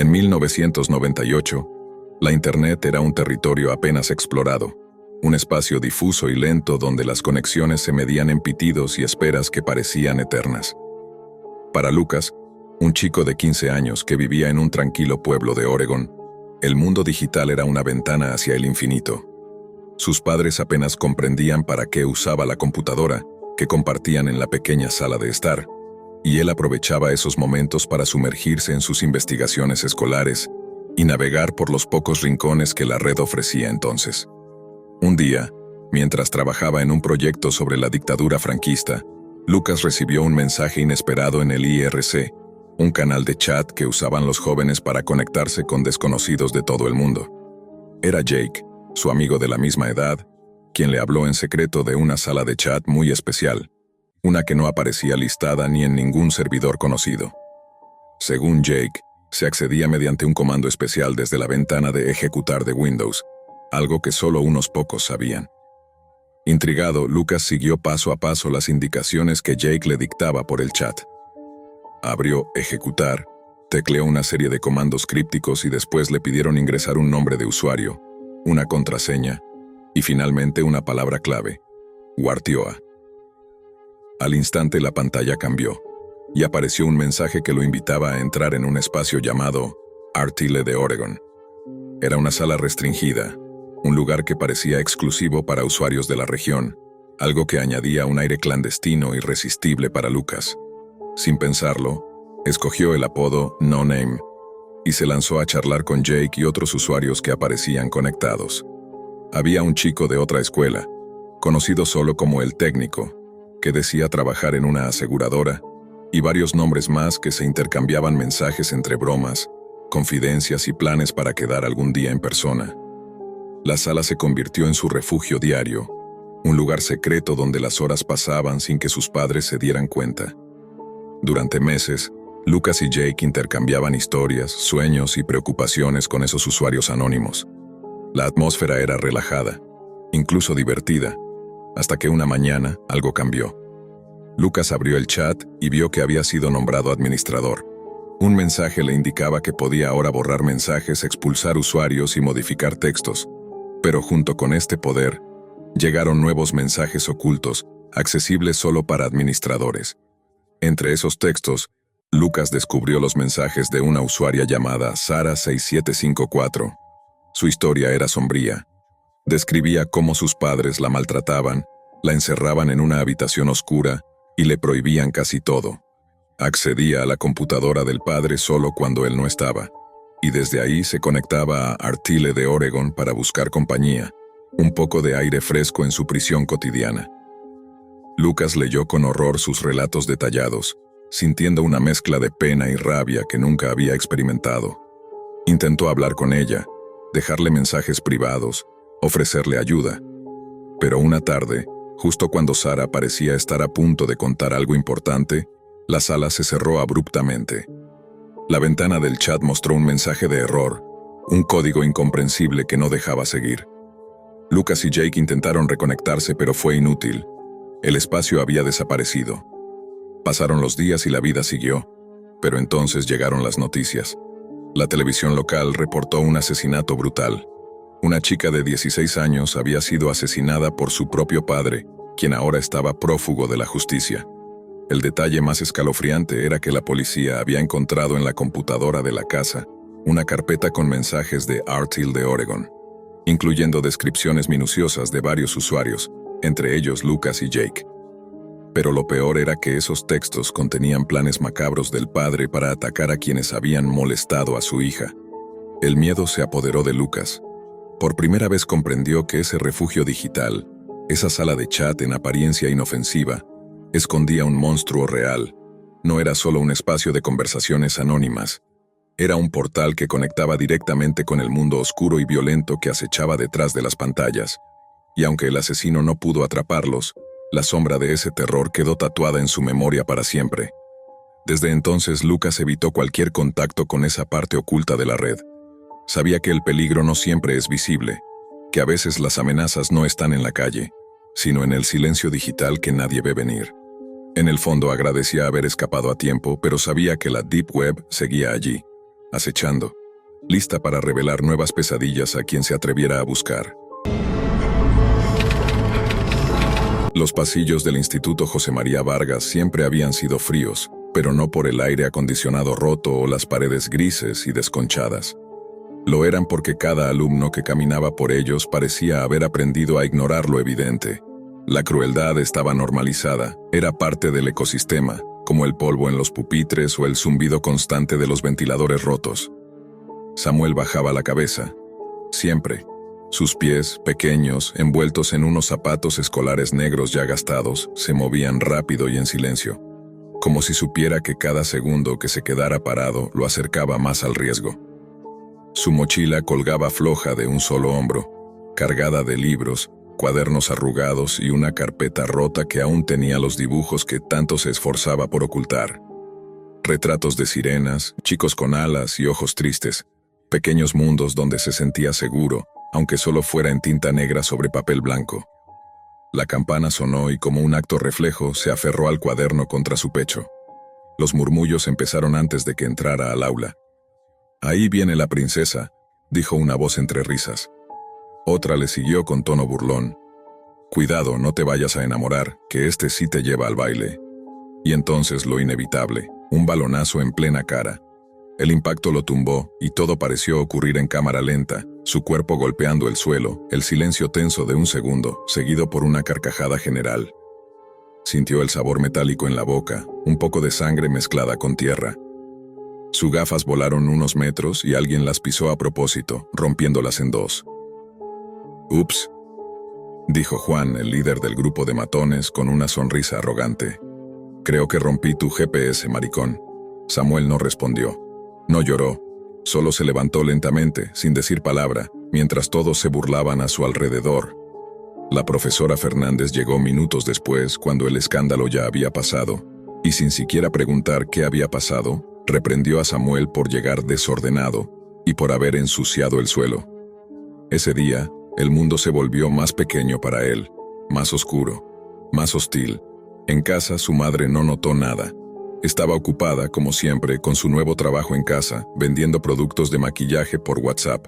En 1998, la Internet era un territorio apenas explorado, un espacio difuso y lento donde las conexiones se medían en pitidos y esperas que parecían eternas. Para Lucas, un chico de 15 años que vivía en un tranquilo pueblo de Oregon, el mundo digital era una ventana hacia el infinito. Sus padres apenas comprendían para qué usaba la computadora que compartían en la pequeña sala de estar, y él aprovechaba esos momentos para sumergirse en sus investigaciones escolares y navegar por los pocos rincones que la red ofrecía entonces. Un día, mientras trabajaba en un proyecto sobre la dictadura franquista, Lucas recibió un mensaje inesperado en el IRC, un canal de chat que usaban los jóvenes para conectarse con desconocidos de todo el mundo. Era Jake, su amigo de la misma edad, quien le habló en secreto de una sala de chat muy especial, una que no aparecía listada ni en ningún servidor conocido. Según Jake, se accedía mediante un comando especial desde la ventana de ejecutar de Windows, algo que solo unos pocos sabían. Intrigado, Lucas siguió paso a paso las indicaciones que Jake le dictaba por el chat. Abrió ejecutar, tecleó una serie de comandos crípticos y después le pidieron ingresar un nombre de usuario, una contraseña y finalmente una palabra clave, Wartioa. Al instante la pantalla cambió y apareció un mensaje que lo invitaba a entrar en un espacio llamado Artile de Oregon. Era una sala restringida, un lugar que parecía exclusivo para usuarios de la región, algo que añadía un aire clandestino e irresistible para Lucas. Sin pensarlo, escogió el apodo No Name y se lanzó a charlar con Jake y otros usuarios que aparecían conectados. Había un chico de otra escuela, conocido solo como el técnico, que decía trabajar en una aseguradora, y varios nombres más que se intercambiaban mensajes entre bromas, confidencias y planes para quedar algún día en persona. La sala se convirtió en su refugio diario, un lugar secreto donde las horas pasaban sin que sus padres se dieran cuenta. Durante meses, Lucas y Jake intercambiaban historias, sueños y preocupaciones con esos usuarios anónimos. La atmósfera era relajada, incluso divertida, hasta que una mañana algo cambió. Lucas abrió el chat y vio que había sido nombrado administrador. Un mensaje le indicaba que podía ahora borrar mensajes, expulsar usuarios y modificar textos. Pero junto con este poder, llegaron nuevos mensajes ocultos, accesibles solo para administradores. Entre esos textos, Lucas descubrió los mensajes de una usuaria llamada Sara6754. Su historia era sombría. Describía cómo sus padres la maltrataban, la encerraban en una habitación oscura y le prohibían casi todo. Accedía a la computadora del padre solo cuando él no estaba, y desde ahí se conectaba a Artile de Oregon para buscar compañía, un poco de aire fresco en su prisión cotidiana. Lucas leyó con horror sus relatos detallados, sintiendo una mezcla de pena y rabia que nunca había experimentado. Intentó hablar con ella, dejarle mensajes privados, ofrecerle ayuda. Pero una tarde, justo cuando Sara parecía estar a punto de contar algo importante, la sala se cerró abruptamente. La ventana del chat mostró un mensaje de error, un código incomprensible que no dejaba seguir. Lucas y Jake intentaron reconectarse, pero fue inútil. El espacio había desaparecido. Pasaron los días y la vida siguió, pero entonces llegaron las noticias. La televisión local reportó un asesinato brutal. Una chica de 16 años había sido asesinada por su propio padre, quien ahora estaba prófugo de la justicia. El detalle más escalofriante era que la policía había encontrado en la computadora de la casa una carpeta con mensajes de Artile de Oregon, incluyendo descripciones minuciosas de varios usuarios, entre ellos Lucas y Jake. Pero lo peor era que esos textos contenían planes macabros del padre para atacar a quienes habían molestado a su hija. El miedo se apoderó de Lucas. Por primera vez comprendió que ese refugio digital, esa sala de chat en apariencia inofensiva, escondía un monstruo real. No era solo un espacio de conversaciones anónimas. Era un portal que conectaba directamente con el mundo oscuro y violento que acechaba detrás de las pantallas. Y aunque el asesino no pudo atraparlos, la sombra de ese terror quedó tatuada en su memoria para siempre. Desde entonces Lucas evitó cualquier contacto con esa parte oculta de la red. Sabía que el peligro no siempre es visible, que a veces las amenazas no están en la calle, sino en el silencio digital que nadie ve venir. En el fondo agradecía haber escapado a tiempo, pero sabía que la Deep Web seguía allí, acechando, lista para revelar nuevas pesadillas a quien se atreviera a buscar. Los pasillos del Instituto José María Vargas siempre habían sido fríos, pero no por el aire acondicionado roto o las paredes grises y desconchadas. Lo eran porque cada alumno que caminaba por ellos parecía haber aprendido a ignorar lo evidente. La crueldad estaba normalizada, era parte del ecosistema, como el polvo en los pupitres o el zumbido constante de los ventiladores rotos. Samuel bajaba la cabeza. Siempre. Sus pies, pequeños, envueltos en unos zapatos escolares negros ya gastados, se movían rápido y en silencio, como si supiera que cada segundo que se quedara parado lo acercaba más al riesgo. Su mochila colgaba floja de un solo hombro, cargada de libros, cuadernos arrugados y una carpeta rota que aún tenía los dibujos que tanto se esforzaba por ocultar. Retratos de sirenas, chicos con alas y ojos tristes, pequeños mundos donde se sentía seguro, aunque solo fuera en tinta negra sobre papel blanco. La campana sonó y como un acto reflejo se aferró al cuaderno contra su pecho. Los murmullos empezaron antes de que entrara al aula. «Ahí viene la princesa», dijo una voz entre risas. Otra le siguió con tono burlón. «Cuidado, no te vayas a enamorar, que este sí te lleva al baile». Y entonces lo inevitable, un balonazo en plena cara. El impacto lo tumbó y todo pareció ocurrir en cámara lenta, su cuerpo golpeando el suelo, el silencio tenso de un segundo, seguido por una carcajada general. Sintió el sabor metálico en la boca, un poco de sangre mezclada con tierra. Sus gafas volaron unos metros y alguien las pisó a propósito, rompiéndolas en dos. «Ups», dijo Juan, el líder del grupo de matones, con una sonrisa arrogante. «Creo que rompí tu GPS, maricón». Samuel no respondió. No lloró, solo se levantó lentamente, sin decir palabra, mientras todos se burlaban a su alrededor. La profesora Fernández llegó minutos después, cuando el escándalo ya había pasado, y sin siquiera preguntar qué había pasado, reprendió a Samuel por llegar desordenado y por haber ensuciado el suelo. Ese día, el mundo se volvió más pequeño para él, más oscuro, más hostil. En casa su madre no notó nada. Estaba ocupada, como siempre, con su nuevo trabajo en casa, vendiendo productos de maquillaje por WhatsApp.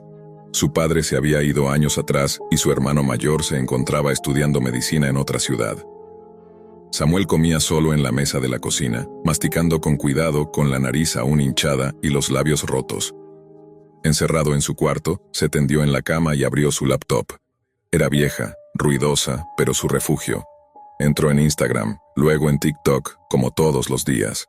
Su padre se había ido años atrás y su hermano mayor se encontraba estudiando medicina en otra ciudad. Samuel comía solo en la mesa de la cocina, masticando con cuidado, con la nariz aún hinchada y los labios rotos. Encerrado en su cuarto, se tendió en la cama y abrió su laptop. Era vieja, ruidosa, pero su refugio. Entró en Instagram, luego en TikTok, como todos los días.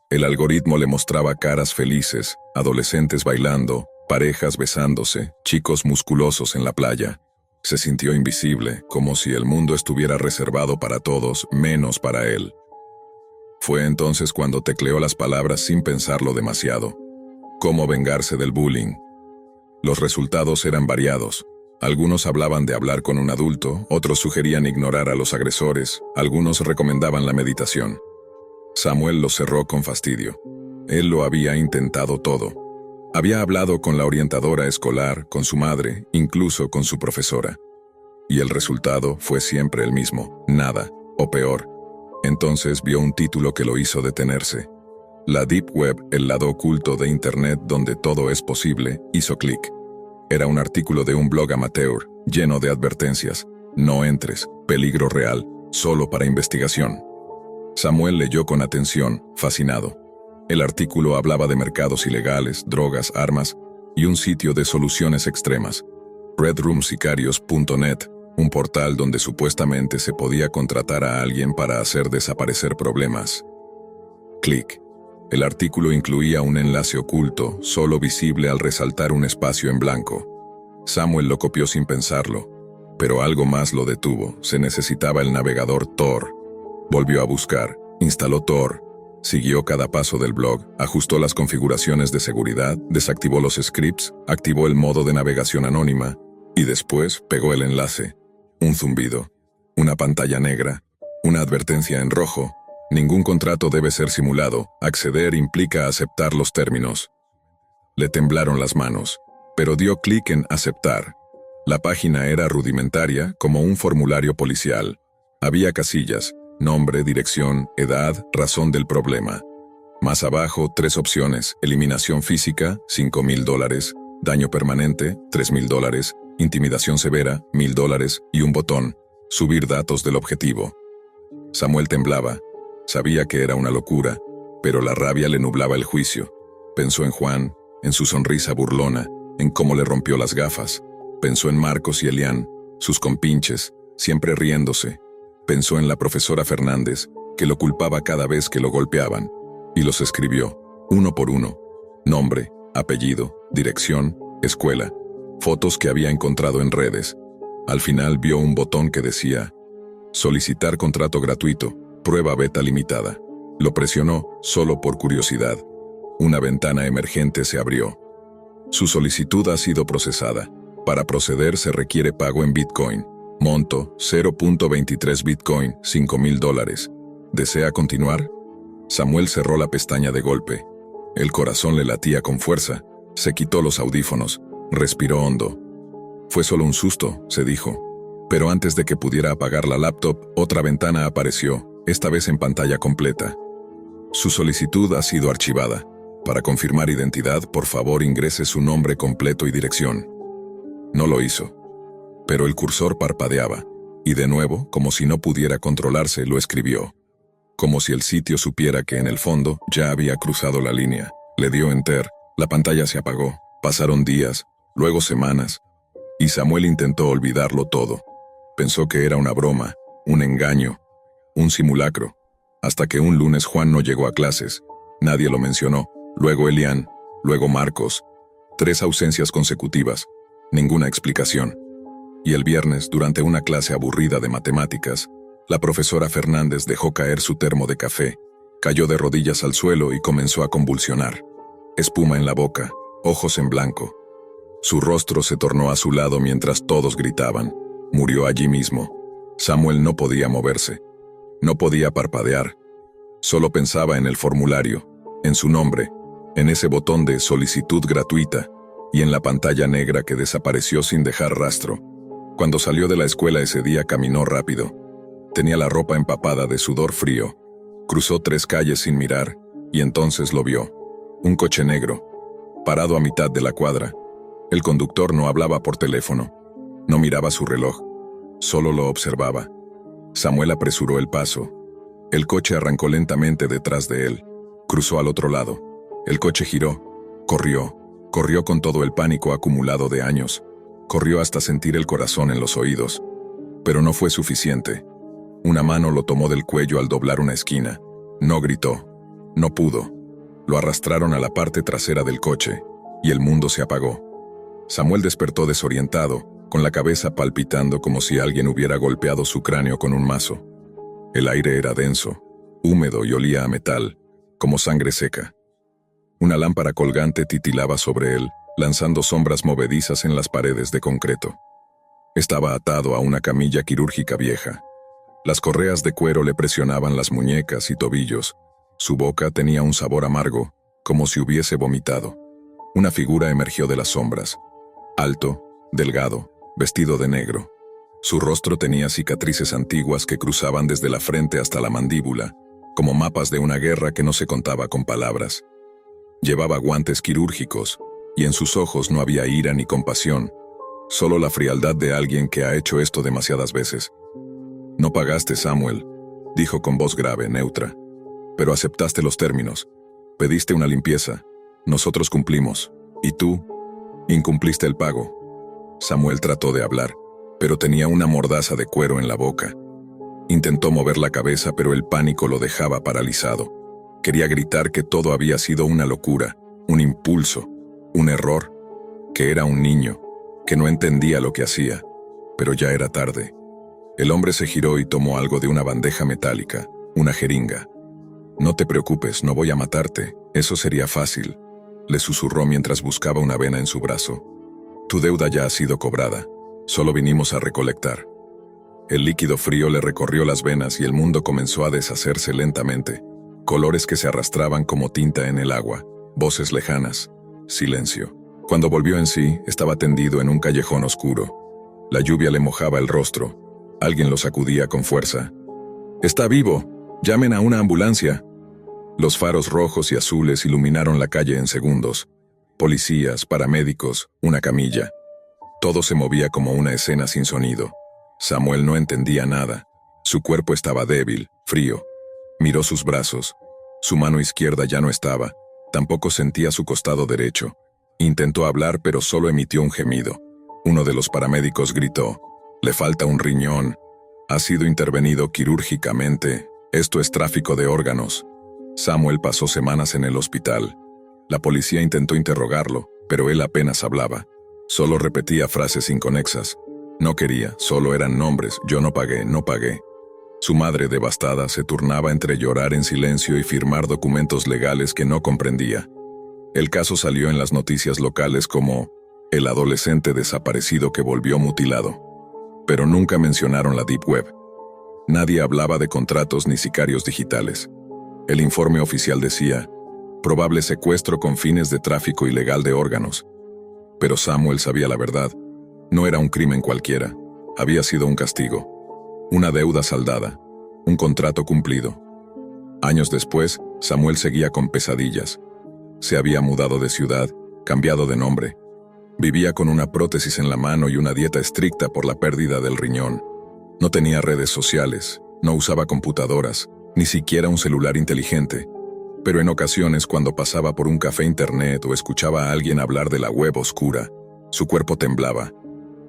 El algoritmo le mostraba caras felices, adolescentes bailando, parejas besándose, chicos musculosos en la playa. Se sintió invisible, como si el mundo estuviera reservado para todos, menos para él. Fue entonces cuando tecleó las palabras sin pensarlo demasiado. ¿Cómo vengarse del bullying? Los resultados eran variados. Algunos hablaban de hablar con un adulto, otros sugerían ignorar a los agresores, algunos recomendaban la meditación. Samuel lo cerró con fastidio. Él lo había intentado todo. Había hablado con la orientadora escolar, con su madre, incluso con su profesora. Y el resultado fue siempre el mismo, nada, o peor. Entonces vio un título que lo hizo detenerse. La Deep Web, el lado oculto de Internet donde todo es posible, hizo clic. Era un artículo de un blog amateur, lleno de advertencias. No entres, peligro real, solo para investigación. Samuel leyó con atención, fascinado. El artículo hablaba de mercados ilegales, drogas, armas y un sitio de soluciones extremas. redroomsicarios.net, un portal donde supuestamente se podía contratar a alguien para hacer desaparecer problemas. Clic. El artículo incluía un enlace oculto, solo visible al resaltar un espacio en blanco. Samuel lo copió sin pensarlo, pero algo más lo detuvo. Se necesitaba el navegador Tor. Volvió a buscar, instaló Tor, siguió cada paso del blog, ajustó las configuraciones de seguridad, desactivó los scripts, activó el modo de navegación anónima, y después pegó el enlace. Un zumbido, una pantalla negra, una advertencia en rojo. Ningún contrato debe ser simulado, acceder implica aceptar los términos. Le temblaron las manos, pero dio clic en aceptar. La página era rudimentaria, como un formulario policial. Había casillas, nombre, dirección, edad, razón del problema. Más abajo, 3 opciones: eliminación física, $5,000, daño permanente, $3,000, intimidación severa, $1,000 y un botón: subir datos del objetivo. Samuel temblaba. Sabía que era una locura, pero la rabia le nublaba el juicio. Pensó en Juan, en su sonrisa burlona, en cómo le rompió las gafas. Pensó en Marcos y Elian, sus compinches, siempre riéndose. Pensó en la profesora Fernández, que lo culpaba cada vez que lo golpeaban. Y los escribió, uno por uno: nombre, apellido, dirección, escuela, fotos que había encontrado en redes. Al final vio un botón que decía: solicitar contrato gratuito, prueba beta limitada. Lo presionó, solo por curiosidad. Una ventana emergente se abrió. Su solicitud ha sido procesada. Para proceder se requiere pago en Bitcoin. Monto, 0.23 Bitcoin, $5,000. ¿Desea continuar? Samuel cerró la pestaña de golpe. El corazón le latía con fuerza. Se quitó los audífonos. Respiró hondo. Fue solo un susto, se dijo. Pero antes de que pudiera apagar la laptop, otra ventana apareció, esta vez en pantalla completa. Su solicitud ha sido archivada. Para confirmar identidad, por favor ingrese su nombre completo y dirección. No lo hizo. Pero el cursor parpadeaba, y de nuevo, como si no pudiera controlarse, lo escribió. Como si el sitio supiera que en el fondo ya había cruzado la línea. Le dio enter, la pantalla se apagó. Pasaron días, luego semanas, y Samuel intentó olvidarlo todo. Pensó que era una broma, un engaño, un simulacro, hasta que un lunes Juan no llegó a clases. Nadie lo mencionó. Luego Elian, luego Marcos. 3 ausencias consecutivas, ninguna explicación. Y el viernes, durante una clase aburrida de matemáticas, la profesora Fernández dejó caer su termo de café, cayó de rodillas al suelo y comenzó a convulsionar. Espuma en la boca, ojos en blanco. Su rostro se tornó azulado mientras todos gritaban. Murió allí mismo. Samuel no podía moverse. No podía parpadear. Solo pensaba en el formulario, en su nombre, en ese botón de solicitud gratuita y en la pantalla negra que desapareció sin dejar rastro. Cuando salió de la escuela ese día caminó rápido. Tenía la ropa empapada de sudor frío. Cruzó 3 calles sin mirar y entonces lo vio. Un coche negro, parado a mitad de la cuadra. El conductor no hablaba por teléfono. No miraba su reloj. Solo lo observaba. Samuel apresuró el paso. El coche arrancó lentamente detrás de él. Cruzó al otro lado. El coche giró. Corrió con todo el pánico acumulado de años. Corrió hasta sentir el corazón en los oídos. Pero no fue suficiente. Una mano lo tomó del cuello al doblar una esquina. No gritó. No pudo. Lo arrastraron a la parte trasera del coche, y el mundo se apagó. Samuel despertó desorientado, con la cabeza palpitando como si alguien hubiera golpeado su cráneo con un mazo. El aire era denso, húmedo y olía a metal, como sangre seca. Una lámpara colgante titilaba sobre él, lanzando sombras movedizas en las paredes de concreto. Estaba atado a una camilla quirúrgica vieja. Las correas de cuero le presionaban las muñecas y tobillos. Su boca tenía un sabor amargo, como si hubiese vomitado. Una figura emergió de las sombras. Alto, delgado, vestido de negro. Su rostro tenía cicatrices antiguas que cruzaban desde la frente hasta la mandíbula, como mapas de una guerra que no se contaba con palabras. Llevaba guantes quirúrgicos, y en sus ojos no había ira ni compasión, solo la frialdad de alguien que ha hecho esto demasiadas veces. «No pagaste, Samuel», dijo con voz grave, neutra. «Pero aceptaste los términos. Pediste una limpieza. Nosotros cumplimos. Y tú, incumpliste el pago». Samuel trató de hablar, pero tenía una mordaza de cuero en la boca. Intentó mover la cabeza, pero el pánico lo dejaba paralizado. Quería gritar que todo había sido una locura, un impulso, un error, que era un niño, que no entendía lo que hacía, pero ya era tarde. El hombre se giró y tomó algo de una bandeja metálica, una jeringa. «No te preocupes, no voy a matarte, eso sería fácil», le susurró mientras buscaba una vena en su brazo. «Tu deuda ya ha sido cobrada, solo vinimos a recolectar». El líquido frío le recorrió las venas y el mundo comenzó a deshacerse lentamente. Colores que se arrastraban como tinta en el agua, voces lejanas, silencio. Cuando volvió en sí, estaba tendido en un callejón oscuro. La lluvia le mojaba el rostro. Alguien lo sacudía con fuerza. «¡Está vivo! ¡Llamen a una ambulancia!». Los faros rojos y azules iluminaron la calle en segundos. Policías, paramédicos, una camilla. Todo se movía como una escena sin sonido. Samuel no entendía nada. Su cuerpo estaba débil, frío. Miró sus brazos. Su mano izquierda ya no estaba. Tampoco sentía su costado derecho. Intentó hablar, pero solo emitió un gemido. Uno de los paramédicos gritó: «Le falta un riñón. Ha sido intervenido quirúrgicamente. Esto es tráfico de órganos». Samuel pasó semanas en el hospital. La policía intentó interrogarlo, pero él apenas hablaba. Solo repetía frases inconexas. No quería, solo eran nombres. Yo no pagué, no pagué. Su madre, devastada, se turnaba entre llorar en silencio y firmar documentos legales que no comprendía. El caso salió en las noticias locales como el adolescente desaparecido que volvió mutilado. Pero nunca mencionaron la Deep Web. Nadie hablaba de contratos ni sicarios digitales. El informe oficial decía: probable secuestro con fines de tráfico ilegal de órganos. Pero Samuel sabía la verdad. No era un crimen cualquiera. Había sido un castigo. Una deuda saldada. Un contrato cumplido. Años después, Samuel seguía con pesadillas. Se había mudado de ciudad, cambiado de nombre. Vivía con una prótesis en la mano y una dieta estricta por la pérdida del riñón. No tenía redes sociales, no usaba computadoras, ni siquiera un celular inteligente. Pero en ocasiones, cuando pasaba por un café internet o escuchaba a alguien hablar de la web oscura, su cuerpo temblaba.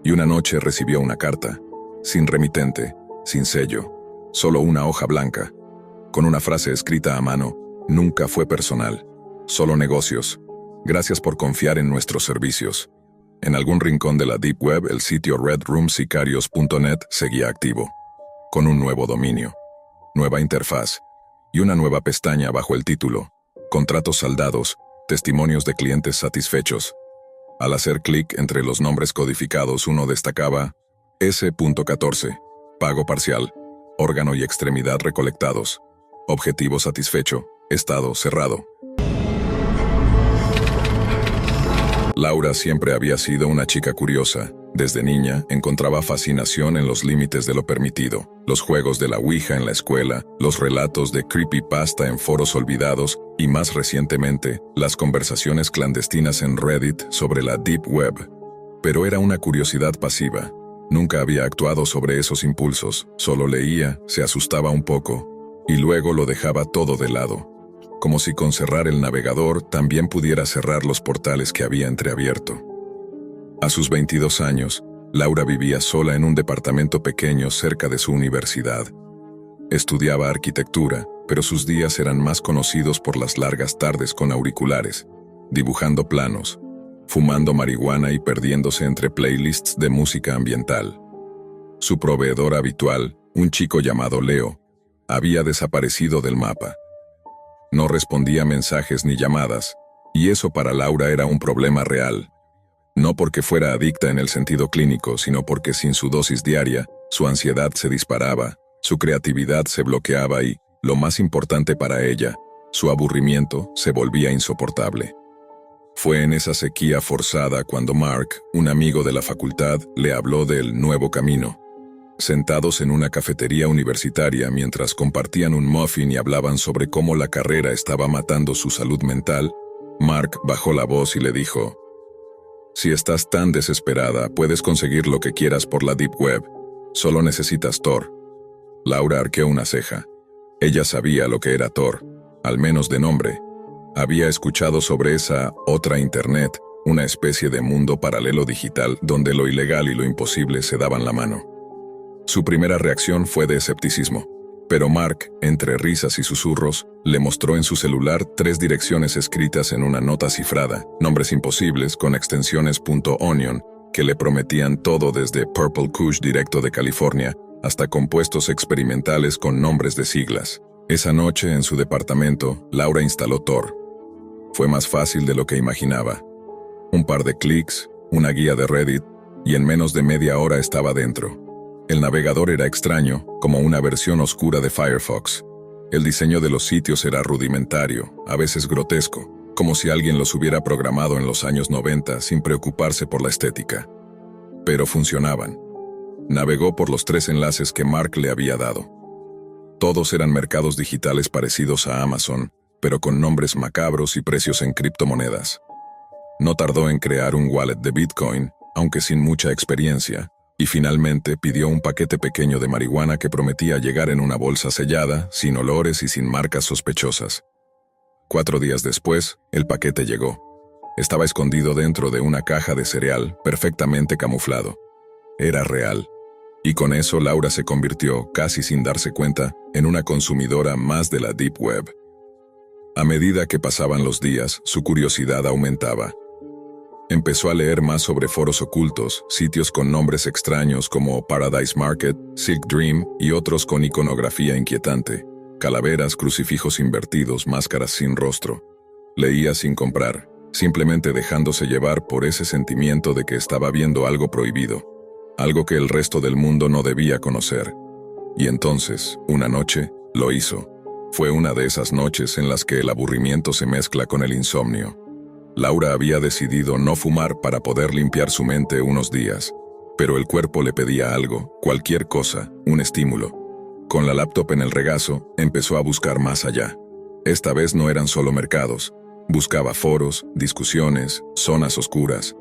Y una noche recibió una carta, sin remitente, sin sello, solo una hoja blanca, con una frase escrita a mano: «Nunca fue personal, solo negocios. Gracias por confiar en nuestros servicios». En algún rincón de la Deep Web, el sitio redroomsicarios.net seguía activo, con un nuevo dominio, nueva interfaz y una nueva pestaña bajo el título: «Contratos saldados, testimonios de clientes satisfechos». Al hacer clic entre los nombres codificados, uno destacaba: S.14, pago parcial, órgano y extremidad recolectados, objetivo satisfecho, estado cerrado. Laura siempre había sido una chica curiosa. Desde niña, encontraba fascinación en los límites de lo permitido, los juegos de la Ouija en la escuela, los relatos de creepypasta en foros olvidados y, más recientemente, las conversaciones clandestinas en Reddit sobre la Deep Web. Pero era una curiosidad pasiva. Nunca había actuado sobre esos impulsos, solo leía, se asustaba un poco, y luego lo dejaba todo de lado. Como si con cerrar el navegador también pudiera cerrar los portales que había entreabierto. A sus 22 años, Laura vivía sola en un departamento pequeño cerca de su universidad. Estudiaba arquitectura, pero sus días eran más conocidos por las largas tardes con auriculares, dibujando planos, fumando marihuana y perdiéndose entre playlists de música ambiental. Su proveedor habitual, un chico llamado Leo, había desaparecido del mapa. No respondía mensajes ni llamadas, y eso para Laura era un problema real. No porque fuera adicta en el sentido clínico, sino porque sin su dosis diaria, su ansiedad se disparaba, su creatividad se bloqueaba y, lo más importante para ella, su aburrimiento se volvía insoportable. Fue en esa sequía forzada cuando Mark, un amigo de la facultad, le habló del nuevo camino. Sentados en una cafetería universitaria mientras compartían un muffin y hablaban sobre cómo la carrera estaba matando su salud mental, Mark bajó la voz y le dijo: «Si estás tan desesperada, puedes conseguir lo que quieras por la Deep Web. Solo necesitas Tor». Laura arqueó una ceja. Ella sabía lo que era Tor, al menos de nombre. Había escuchado sobre esa otra Internet, una especie de mundo paralelo digital donde lo ilegal y lo imposible se daban la mano. Su primera reacción fue de escepticismo, pero Mark, entre risas y susurros, le mostró en su celular 3 direcciones escritas en una nota cifrada, nombres imposibles con extensiones .onion, que le prometían todo desde Purple Kush directo de California hasta compuestos experimentales con nombres de siglas. Esa noche, en su departamento, Laura instaló Tor. Fue más fácil de lo que imaginaba. Un par de clics, una guía de Reddit, y en menos de media hora estaba dentro. El navegador era extraño, como una versión oscura de Firefox. El diseño de los sitios era rudimentario, a veces grotesco, como si alguien los hubiera programado en los años 90 sin preocuparse por la estética. Pero funcionaban. Navegó por los 3 enlaces que Mark le había dado. Todos eran mercados digitales parecidos a Amazon, pero con nombres macabros y precios en criptomonedas. No tardó en crear un wallet de Bitcoin, aunque sin mucha experiencia, y finalmente pidió un paquete pequeño de marihuana que prometía llegar en una bolsa sellada, sin olores y sin marcas sospechosas. 4 días después, el paquete llegó. Estaba escondido dentro de una caja de cereal, perfectamente camuflado. Era real. Y con eso Laura se convirtió, casi sin darse cuenta, en una consumidora más de la Deep Web. A medida que pasaban los días, su curiosidad aumentaba. Empezó a leer más sobre foros ocultos, sitios con nombres extraños como Paradise Market, Silk Dream y otros con iconografía inquietante, calaveras, crucifijos invertidos, máscaras sin rostro. Leía sin comprar, simplemente dejándose llevar por ese sentimiento de que estaba viendo algo prohibido, algo que el resto del mundo no debía conocer. Y entonces, una noche, lo hizo. Fue una de esas noches en las que el aburrimiento se mezcla con el insomnio. Laura había decidido no fumar para poder limpiar su mente unos días, pero el cuerpo le pedía algo, cualquier cosa, un estímulo. Con la laptop en el regazo, empezó a buscar más allá. Esta vez no eran solo mercados. Buscaba foros, discusiones, zonas oscuras.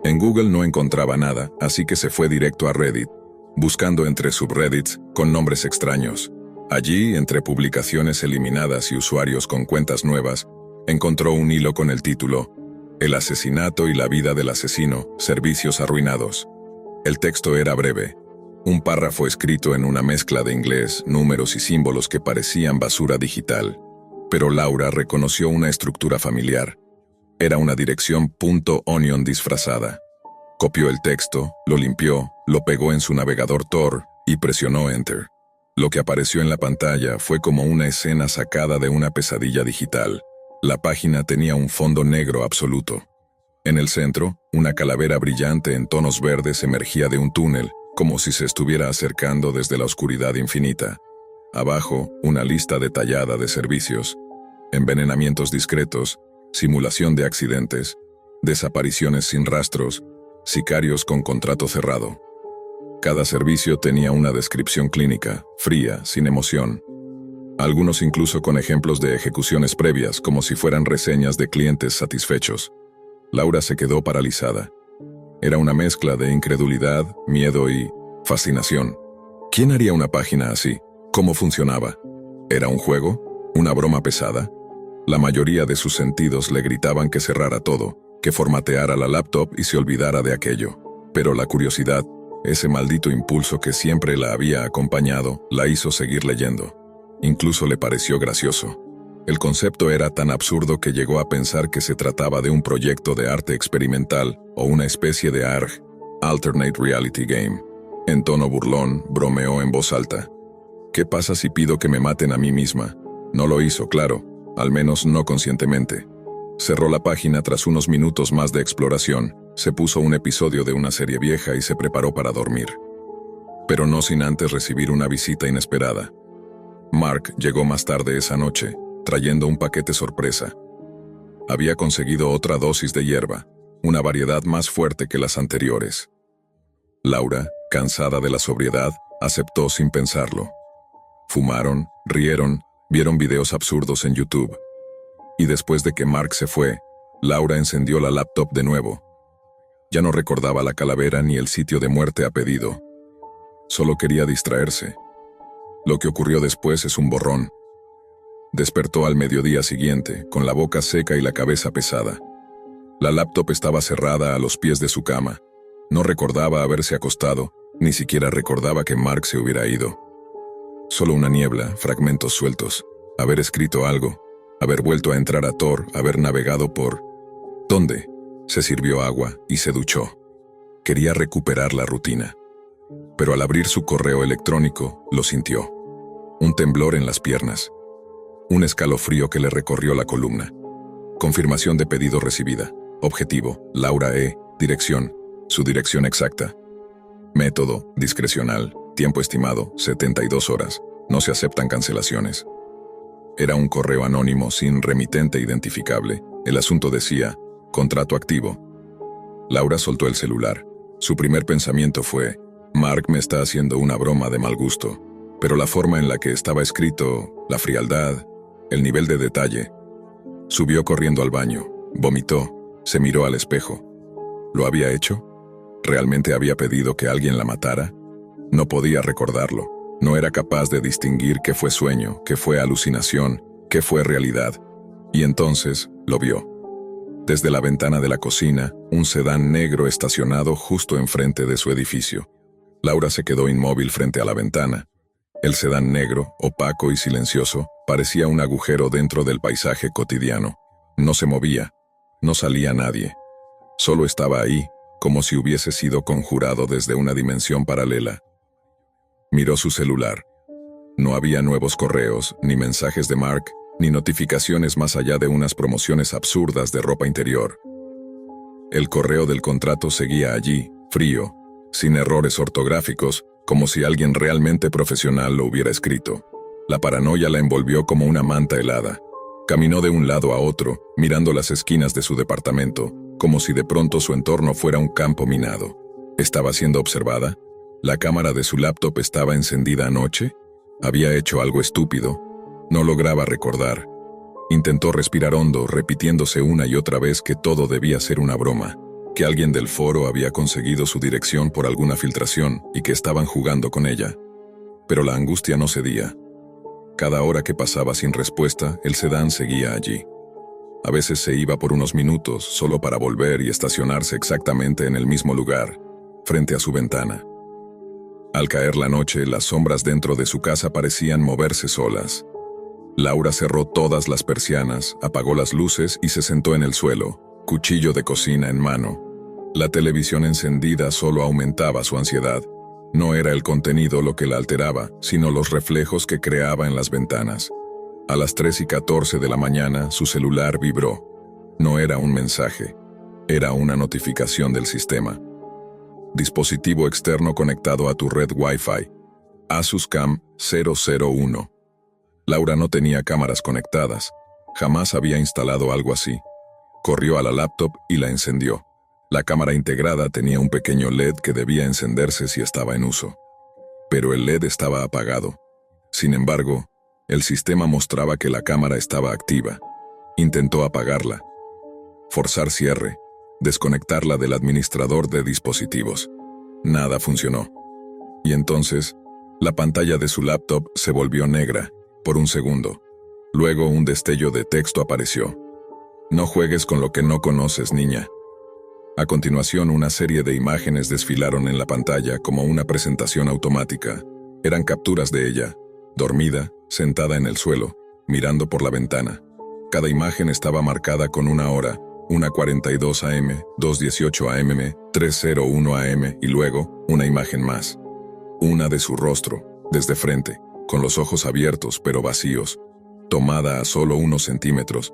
En Google no encontraba nada, así que se fue directo a Reddit, buscando entre subreddits con nombres extraños. Allí, entre publicaciones eliminadas y usuarios con cuentas nuevas, encontró un hilo con el título El asesinato y la vida del asesino, servicios arruinados. El texto era breve, un párrafo escrito en una mezcla de inglés, números y símbolos que parecían basura digital. Pero Laura reconoció una estructura familiar. Era una dirección .onion disfrazada. Copió el texto, lo limpió, lo pegó en su navegador Tor y presionó Enter. Lo que apareció en la pantalla fue como una escena sacada de una pesadilla digital. La página tenía un fondo negro absoluto. En el centro, una calavera brillante en tonos verdes emergía de un túnel, como si se estuviera acercando desde la oscuridad infinita. Abajo, una lista detallada de servicios: envenenamientos discretos, simulación de accidentes, desapariciones sin rastros, sicarios con contrato cerrado. Cada servicio tenía una descripción clínica, fría, sin emoción. Algunos incluso con ejemplos de ejecuciones previas, como si fueran reseñas de clientes satisfechos. Laura se quedó paralizada. Era una mezcla de incredulidad, miedo y fascinación. ¿Quién haría una página así? ¿Cómo funcionaba? ¿Era un juego? ¿Una broma pesada? La mayoría de sus sentidos le gritaban que cerrara todo, que formateara la laptop y se olvidara de aquello. Pero la curiosidad, ese maldito impulso que siempre la había acompañado, la hizo seguir leyendo. Incluso le pareció gracioso. El concepto era tan absurdo que llegó a pensar que se trataba de un proyecto de arte experimental o una especie de ARG, Alternate Reality Game. En tono burlón, bromeó en voz alta. ¿Qué pasa si pido que me maten a mí misma? No lo hizo, claro, al menos no conscientemente. Cerró la página tras unos minutos más de exploración, se puso un episodio de una serie vieja y se preparó para dormir. Pero no sin antes recibir una visita inesperada. Mark llegó más tarde esa noche, trayendo un paquete sorpresa. Había conseguido otra dosis de hierba, una variedad más fuerte que las anteriores. Laura, cansada de la sobriedad, aceptó sin pensarlo. Fumaron, rieron, vieron videos absurdos en YouTube. Y después de que Mark se fue, Laura encendió la laptop de nuevo. Ya no recordaba la calavera ni el sitio de muerte a pedido. Solo quería distraerse. Lo que ocurrió después es un borrón. Despertó al mediodía siguiente, con la boca seca y la cabeza pesada. La laptop estaba cerrada a los pies de su cama. No recordaba haberse acostado, ni siquiera recordaba que Mark se hubiera ido. Solo una niebla, fragmentos sueltos, haber escrito algo, haber vuelto a entrar a Tor, haber navegado por... ¿Dónde? Se sirvió agua y se duchó. Quería recuperar la rutina. Pero al abrir su correo electrónico, lo sintió. Un temblor en las piernas. Un escalofrío que le recorrió la columna. Confirmación de pedido recibida. Objetivo, Laura E. Dirección, su dirección exacta. Método, discrecional. Tiempo estimado, 72 horas. No se aceptan cancelaciones. Era un correo anónimo sin remitente identificable. El asunto decía, contrato activo. Laura soltó el celular. Su primer pensamiento fue, Mark me está haciendo una broma de mal gusto. Pero la forma en la que estaba escrito, la frialdad, el nivel de detalle, Subió corriendo al baño, vomitó, se miró al espejo. ¿Lo había hecho? ¿Realmente había pedido que alguien la matara? No podía recordarlo. No era capaz de distinguir qué fue sueño, qué fue alucinación, qué fue realidad. Y entonces lo vio. Desde la ventana de la cocina, un sedán negro estacionado justo enfrente de su edificio. Laura se quedó inmóvil frente a la ventana. El sedán negro, opaco y silencioso, parecía un agujero dentro del paisaje cotidiano. No se movía, no salía nadie. Solo estaba ahí, como si hubiese sido conjurado desde una dimensión paralela. Miró su celular. No había nuevos correos, ni mensajes de Mark, ni notificaciones más allá de unas promociones absurdas de ropa interior. El correo del contrato seguía allí, frío, sin errores ortográficos, como si alguien realmente profesional lo hubiera escrito. La paranoia la envolvió como una manta helada. Caminó de un lado a otro, mirando las esquinas de su departamento, como si de pronto su entorno fuera un campo minado. ¿Estaba siendo observada? ¿La cámara de su laptop estaba encendida anoche? ¿Había hecho algo estúpido? No lograba recordar. Intentó respirar hondo, repitiéndose una y otra vez que todo debía ser una broma, que alguien del foro había conseguido su dirección por alguna filtración y que estaban jugando con ella. Pero la angustia no cedía. Cada hora que pasaba sin respuesta, el sedán seguía allí. A veces se iba por unos minutos, solo para volver y estacionarse exactamente en el mismo lugar, frente a su ventana. Al caer la noche, las sombras dentro de su casa parecían moverse solas. Laura cerró todas las persianas, apagó las luces y se sentó en el suelo, cuchillo de cocina en mano. La televisión encendida solo aumentaba su ansiedad. No era el contenido lo que la alteraba, sino los reflejos que creaba en las ventanas. A las 3:14 de la mañana, su celular vibró. No era un mensaje, era una notificación del sistema. Dispositivo externo conectado a tu red Wi-Fi. Asus Cam 001. Laura no tenía cámaras conectadas. Jamás había instalado algo así. Corrió a la laptop y la encendió. La cámara integrada tenía un pequeño LED que debía encenderse si estaba en uso. Pero el LED estaba apagado. Sin embargo, el sistema mostraba que la cámara estaba activa. Intentó apagarla. Forzar cierre. Desconectarla del administrador de dispositivos. Nada funcionó. Y entonces, la pantalla de su laptop se volvió negra, por un segundo. Luego un destello de texto apareció. No juegues con lo que no conoces, niña. A continuación, una serie de imágenes desfilaron en la pantalla como una presentación automática. Eran capturas de ella, dormida, sentada en el suelo, mirando por la ventana. Cada imagen estaba marcada con una hora, 1:42 AM, 2:18 AM, 3:01 AM y luego, una imagen más. Una de su rostro, desde frente, con los ojos abiertos pero vacíos, tomada a solo unos centímetros,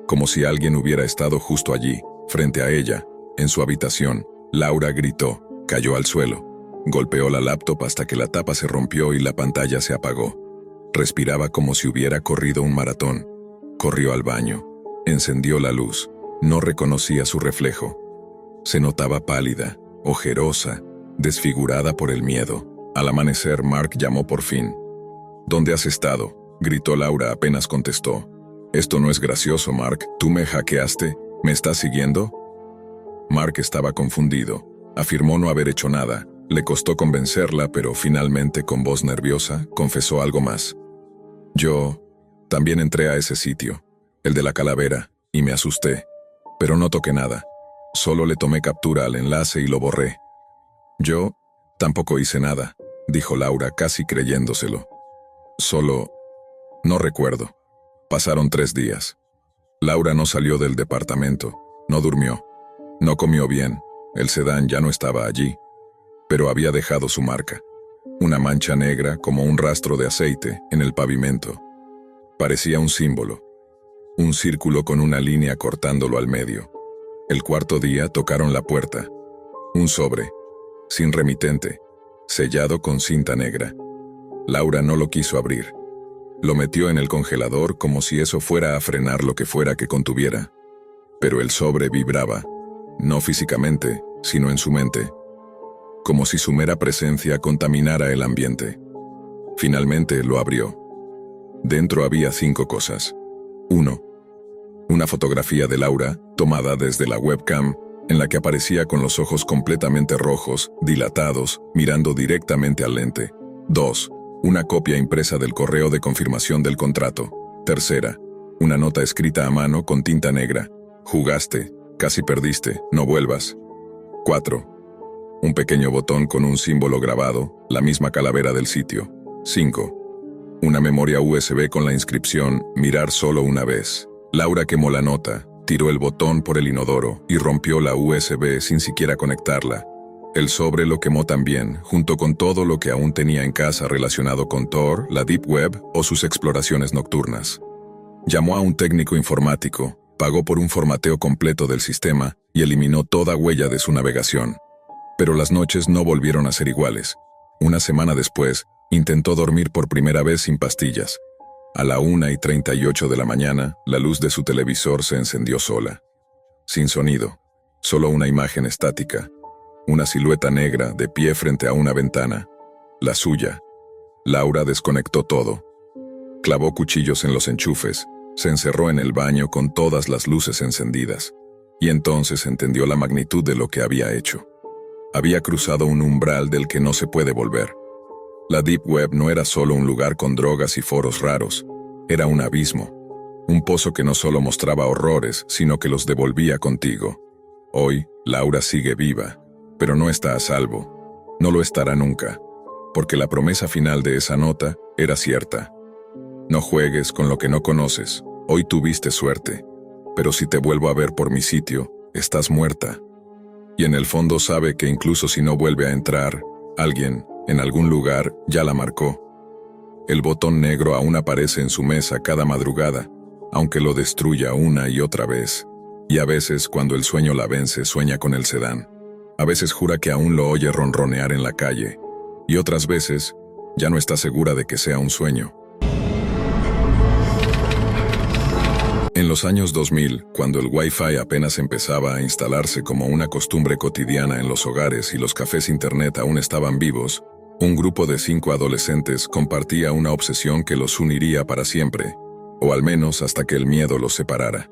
como si alguien hubiera estado justo allí, frente a ella, en su habitación. Laura gritó, cayó al suelo, golpeó la laptop hasta que la tapa se rompió y la pantalla se apagó. Respiraba como si hubiera corrido un maratón. Corrió al baño, encendió la luz. No reconocía su reflejo. Se notaba pálida, ojerosa, desfigurada por el miedo. Al amanecer, Mark llamó por fin. ¿Dónde has estado?, gritó Laura apenas contestó. Esto no es gracioso, Mark. ¿Tú me hackeaste? ¿Me estás siguiendo? Mark estaba confundido. Afirmó no haber hecho nada. Le costó convencerla, pero finalmente, con voz nerviosa, confesó algo más. Yo también entré a ese sitio, el de la calavera, y me asusté. Pero no toqué nada. Solo le tomé captura al enlace y lo borré. Yo tampoco hice nada, dijo Laura casi creyéndoselo. Solo... no recuerdo. Pasaron 3 días. Laura no salió del departamento, no durmió, no comió bien, el sedán ya no estaba allí, pero había dejado su marca. Una mancha negra como un rastro de aceite en el pavimento. Parecía un símbolo. Un círculo con una línea cortándolo al medio. El 4.º día tocaron la puerta. Un sobre, sin remitente, sellado con cinta negra. Laura no lo quiso abrir. Lo metió en el congelador como si eso fuera a frenar lo que fuera que contuviera. Pero el sobre vibraba, no físicamente, sino en su mente. Como si su mera presencia contaminara el ambiente. Finalmente lo abrió. Dentro había 5 cosas. 1. Una fotografía de Laura, tomada desde la webcam, en la que aparecía con los ojos completamente rojos, dilatados, mirando directamente al lente. 2. Una copia impresa del correo de confirmación del contrato. Tercera, una nota escrita a mano con tinta negra. Jugaste, casi perdiste, no vuelvas. 4. Un pequeño botón con un símbolo grabado, la misma calavera del sitio. 5. Una memoria USB con la inscripción «Mirar solo una vez». Laura quemó la nota, tiró el botón por el inodoro y rompió la USB sin siquiera conectarla. El sobre lo quemó también, junto con todo lo que aún tenía en casa relacionado con Tor, la Deep Web o sus exploraciones nocturnas. Llamó a un técnico informático, pagó por un formateo completo del sistema y eliminó toda huella de su navegación. Pero las noches no volvieron a ser iguales. Una semana después, intentó dormir por primera vez sin pastillas. A la 1:38 de la mañana, la luz de su televisor se encendió sola. Sin sonido, solo una imagen estática. Una silueta negra de pie frente a una ventana. La suya. Laura desconectó todo. Clavó cuchillos en los enchufes, se encerró en el baño con todas las luces encendidas. Y entonces entendió la magnitud de lo que había hecho. Había cruzado un umbral del que no se puede volver. La Deep Web no era solo un lugar con drogas y foros raros, era un abismo. Un pozo que no solo mostraba horrores, sino que los devolvía contigo. Hoy, Laura sigue viva, pero no está a salvo. No lo estará nunca, porque la promesa final de esa nota era cierta. No juegues con lo que no conoces, hoy tuviste suerte, pero si te vuelvo a ver por mi sitio, estás muerta. Y en el fondo sabe que incluso si no vuelve a entrar, alguien, en algún lugar, ya la marcó. El botón negro aún aparece en su mesa cada madrugada, aunque lo destruya una y otra vez. Y a veces, cuando el sueño la vence, sueña con el sedán. A veces jura que aún lo oye ronronear en la calle. Y otras veces, ya no está segura de que sea un sueño. En los años 2000, cuando el Wi-Fi apenas empezaba a instalarse como una costumbre cotidiana en los hogares y los cafés internet aún estaban vivos, un grupo de 5 adolescentes compartía una obsesión que los uniría para siempre, o al menos hasta que el miedo los separara.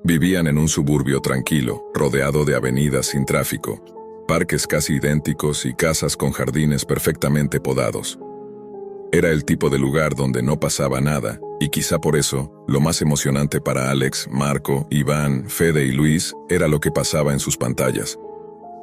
Vivían en un suburbio tranquilo, rodeado de avenidas sin tráfico, parques casi idénticos y casas con jardines perfectamente podados. Era el tipo de lugar donde no pasaba nada, y quizá por eso, lo más emocionante para Alex, Marco, Iván, Fede y Luis era lo que pasaba en sus pantallas.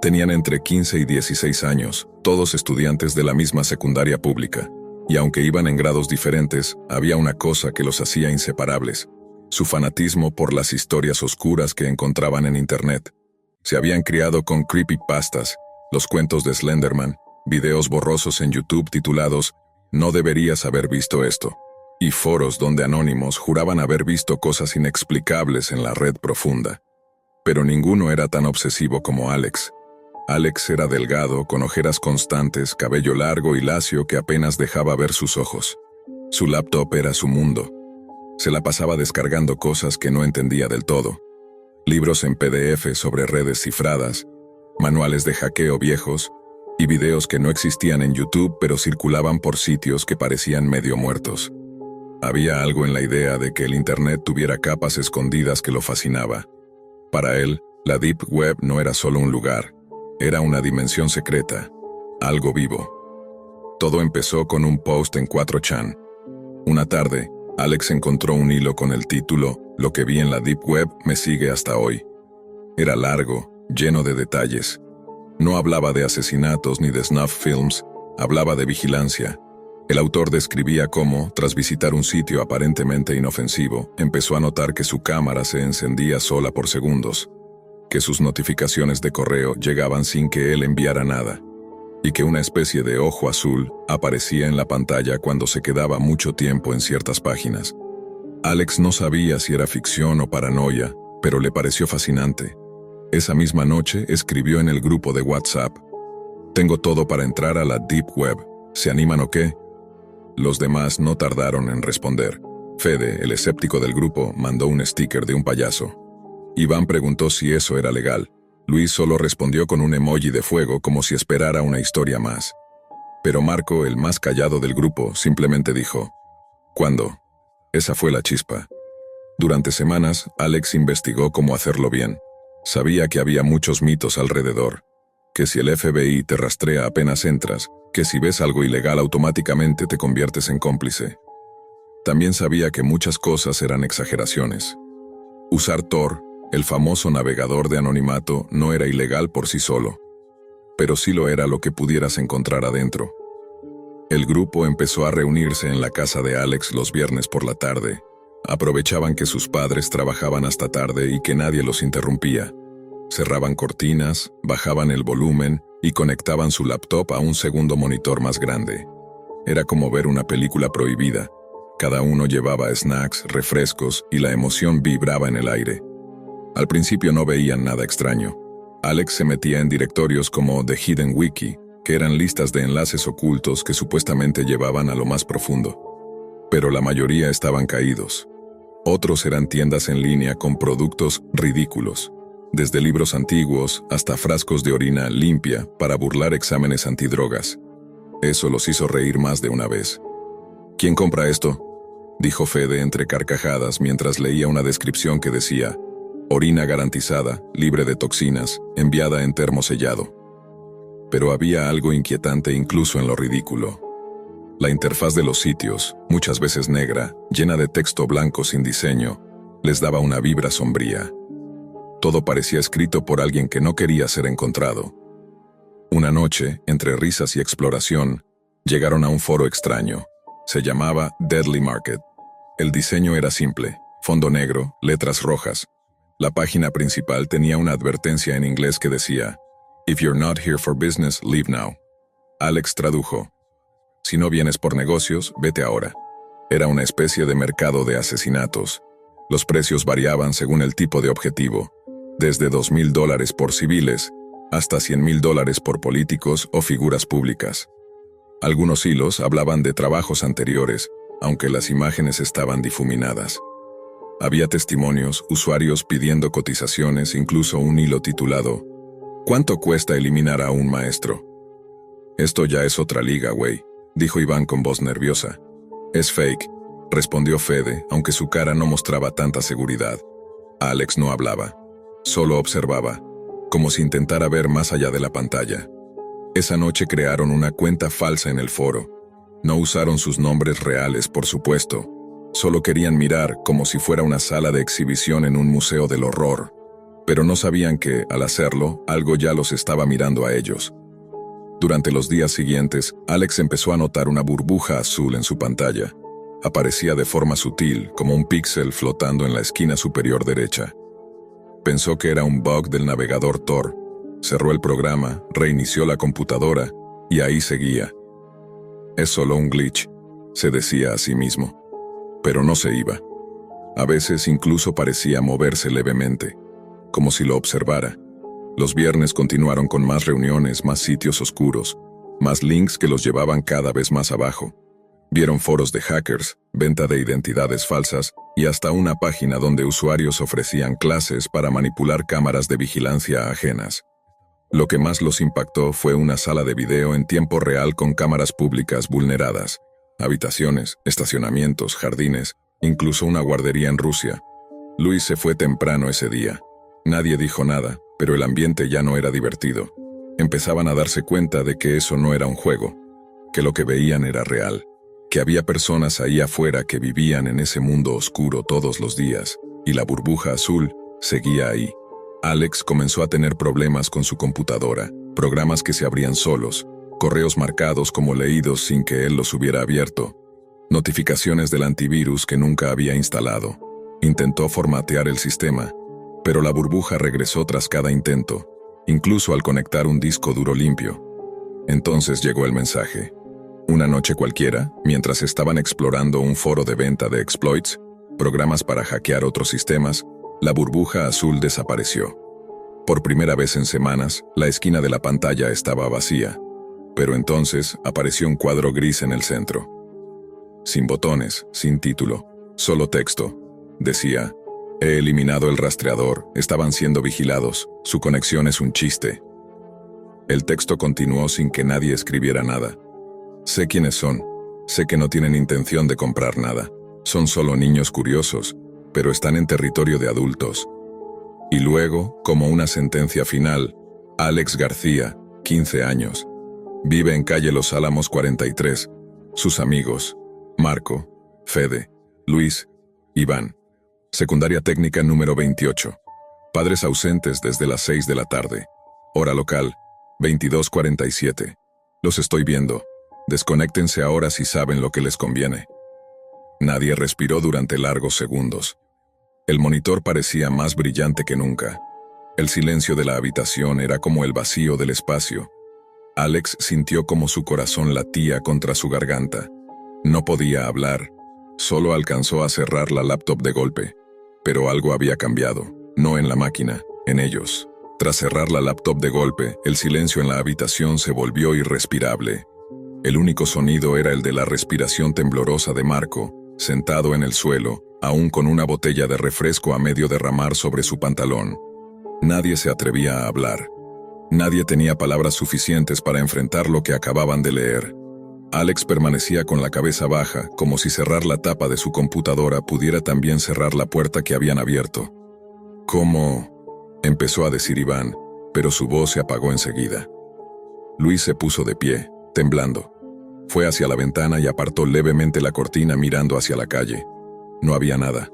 Tenían entre 15 y 16 años, todos estudiantes de la misma secundaria pública, y aunque iban en grados diferentes, había una cosa que los hacía inseparables: su fanatismo por las historias oscuras que encontraban en Internet. Se habían criado con creepypastas, los cuentos de Slenderman, videos borrosos en YouTube titulados «No deberías haber visto esto», y foros donde anónimos juraban haber visto cosas inexplicables en la red profunda. Pero ninguno era tan obsesivo como Alex. Alex era delgado, con ojeras constantes, cabello largo y lacio que apenas dejaba ver sus ojos. Su laptop era su mundo. Se la pasaba descargando cosas que no entendía del todo. Libros en PDF sobre redes cifradas, manuales de hackeo viejos y videos que no existían en YouTube pero circulaban por sitios que parecían medio muertos. Había algo en la idea de que el Internet tuviera capas escondidas que lo fascinaba. Para él, la Deep Web no era solo un lugar, era una dimensión secreta, algo vivo. Todo empezó con un post en 4chan. Una tarde, Alex encontró un hilo con el título «Lo que vi en la Deep Web me sigue hasta hoy». Era largo, lleno de detalles. No hablaba de asesinatos ni de snuff films, hablaba de vigilancia. El autor describía cómo, tras visitar un sitio aparentemente inofensivo, empezó a notar que su cámara se encendía sola por segundos, que sus notificaciones de correo llegaban sin que él enviara nada, y que una especie de ojo azul aparecía en la pantalla cuando se quedaba mucho tiempo en ciertas páginas. Alex no sabía si era ficción o paranoia, pero le pareció fascinante. Esa misma noche escribió en el grupo de WhatsApp: «Tengo todo para entrar a la Deep Web, ¿se animan o qué?». Los demás no tardaron en responder. Fede, el escéptico del grupo, mandó un sticker de un payaso. Iván preguntó si eso era legal. Luis solo respondió con un emoji de fuego como si esperara una historia más. Pero Marco, el más callado del grupo, simplemente dijo: «¿Cuándo?». Esa fue la chispa. Durante semanas, Alex investigó cómo hacerlo bien. Sabía que había muchos mitos alrededor. Que si el FBI te rastrea apenas entras, que si ves algo ilegal automáticamente te conviertes en cómplice. También sabía que muchas cosas eran exageraciones. Usar Tor, el famoso navegador de anonimato, no era ilegal por sí solo, pero sí lo era lo que pudieras encontrar adentro. El grupo empezó a reunirse en la casa de Alex los viernes por la tarde. Aprovechaban que sus padres trabajaban hasta tarde y que nadie los interrumpía. Cerraban cortinas, bajaban el volumen y conectaban su laptop a un segundo monitor más grande. Era como ver una película prohibida. Cada uno llevaba snacks, refrescos y la emoción vibraba en el aire. Al principio no veían nada extraño. Alex se metía en directorios como The Hidden Wiki, que eran listas de enlaces ocultos que supuestamente llevaban a lo más profundo. Pero la mayoría estaban caídos. Otros eran tiendas en línea con productos ridículos, desde libros antiguos hasta frascos de orina limpia para burlar exámenes antidrogas. Eso los hizo reír más de una vez. ¿Quién compra esto?, dijo Fede entre carcajadas mientras leía una descripción que decía: orina garantizada, libre de toxinas, enviada en termo sellado. Pero había algo inquietante incluso en lo ridículo. La interfaz de los sitios, muchas veces negra, llena de texto blanco sin diseño, les daba una vibra sombría. Todo parecía escrito por alguien que no quería ser encontrado. Una noche, entre risas y exploración, llegaron a un foro extraño. Se llamaba Deadly Market. El diseño era simple, fondo negro, letras rojas. La página principal tenía una advertencia en inglés que decía: "If you're not here for business, leave now". Alex tradujo: "Si no vienes por negocios, vete ahora". Era una especie de mercado de asesinatos. Los precios variaban según el tipo de objetivo, desde $2,000 por civiles hasta $100,000 por políticos o figuras públicas. Algunos hilos hablaban de trabajos anteriores, aunque las imágenes estaban difuminadas. Había testimonios, usuarios pidiendo cotizaciones, incluso un hilo titulado "¿Cuánto cuesta eliminar a un maestro?". "Esto ya es otra liga, güey", dijo Iván con voz nerviosa. "Es fake", respondió Fede, aunque su cara no mostraba tanta seguridad. Alex no hablaba, solo observaba, como si intentara ver más allá de la pantalla. Esa noche crearon una cuenta falsa en el foro. No usaron sus nombres reales, por supuesto. Solo querían mirar como si fuera una sala de exhibición en un museo del horror. Pero no sabían que, al hacerlo, algo ya los estaba mirando a ellos. Durante los días siguientes, Alex empezó a notar una burbuja azul en su pantalla. Aparecía de forma sutil, como un píxel flotando en la esquina superior derecha. Pensó que era un bug del navegador Tor. Cerró el programa, reinició la computadora, y ahí seguía. "Es solo un glitch", se decía a sí mismo. Pero no se iba. A veces incluso parecía moverse levemente, como si lo observara. Los viernes continuaron con más reuniones, más sitios oscuros, más links que los llevaban cada vez más abajo. Vieron foros de hackers, venta de identidades falsas y hasta una página donde usuarios ofrecían clases para manipular cámaras de vigilancia ajenas. Lo que más los impactó fue una sala de video en tiempo real con cámaras públicas vulneradas, habitaciones, estacionamientos, jardines, incluso una guardería en Rusia. Luis se fue temprano ese día. Nadie dijo nada, pero el ambiente ya no era divertido. Empezaban a darse cuenta de que eso no era un juego, que lo que veían era real, que había personas ahí afuera que vivían en ese mundo oscuro todos los días, y la burbuja azul seguía ahí. Alex comenzó a tener problemas con su computadora, programas que se abrían solos, correos marcados como leídos sin que él los hubiera abierto, notificaciones del antivirus que nunca había instalado. Intentó formatear el sistema, pero la burbuja regresó tras cada intento, incluso al conectar un disco duro limpio. Entonces llegó el mensaje. Una noche cualquiera, mientras estaban explorando un foro de venta de exploits, programas para hackear otros sistemas, la burbuja azul desapareció. Por primera vez en semanas, la esquina de la pantalla estaba vacía, pero entonces apareció un cuadro gris en el centro. Sin botones, sin título, solo texto. Decía: "He eliminado el rastreador, estaban siendo vigilados, su conexión es un chiste". El texto continuó sin que nadie escribiera nada. "Sé quiénes son, sé que no tienen intención de comprar nada, son solo niños curiosos, pero están en territorio de adultos. Y luego, como una sentencia final, Alex García, 15 años. Vive en calle Los Álamos 43. Sus amigos: Marco, Fede, Luis, Iván. Secundaria técnica número 28. Padres ausentes desde las 6 de la tarde. Hora local, 22:47. Los estoy viendo. Desconéctense ahora si saben lo que les conviene. Nadie respiró durante largos segundos. El monitor parecía más brillante que nunca. El silencio de la habitación era como el vacío del espacio. Alex sintió como su corazón latía contra su garganta. No podía hablar. Solo alcanzó a cerrar la laptop de golpe. Pero algo había cambiado, no en la máquina, en ellos. Tras cerrar la laptop de golpe, el silencio en la habitación se volvió irrespirable. El único sonido era el de la respiración temblorosa de Marco, sentado en el suelo, aún con una botella de refresco a medio derramar sobre su pantalón. Nadie se atrevía a hablar. Nadie tenía palabras suficientes para enfrentar lo que acababan de leer. Alex permanecía con la cabeza baja, como si cerrar la tapa de su computadora pudiera también cerrar la puerta que habían abierto. ¿Cómo? Empezó a decir Iván, pero su voz se apagó enseguida. Luis se puso de pie, temblando. Fue hacia la ventana y apartó levemente la cortina mirando hacia la calle. No había nada.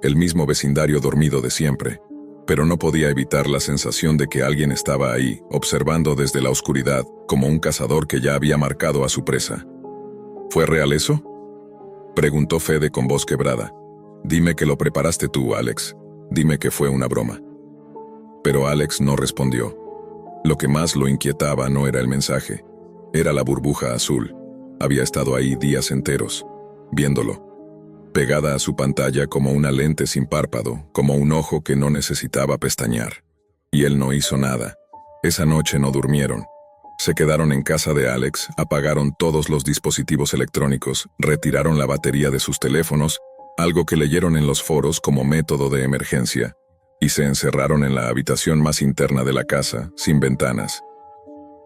El mismo vecindario dormido de siempre, pero no podía evitar la sensación de que alguien estaba ahí, observando desde la oscuridad, como un cazador que ya había marcado a su presa. ¿Fue real eso?, preguntó Fede con voz quebrada. Dime que lo preparaste tú, Alex. Dime que fue una broma. Pero Alex no respondió. Lo que más lo inquietaba no era el mensaje. Era la burbuja azul. Había estado ahí días enteros, viéndolo. Pegada a su pantalla como una lente sin párpado, como un ojo que no necesitaba pestañear. Y él no hizo nada. Esa noche no durmieron. Se quedaron en casa de Alex, apagaron todos los dispositivos electrónicos, retiraron la batería de sus teléfonos, algo que leyeron en los foros como método de emergencia, y se encerraron en la habitación más interna de la casa, sin ventanas.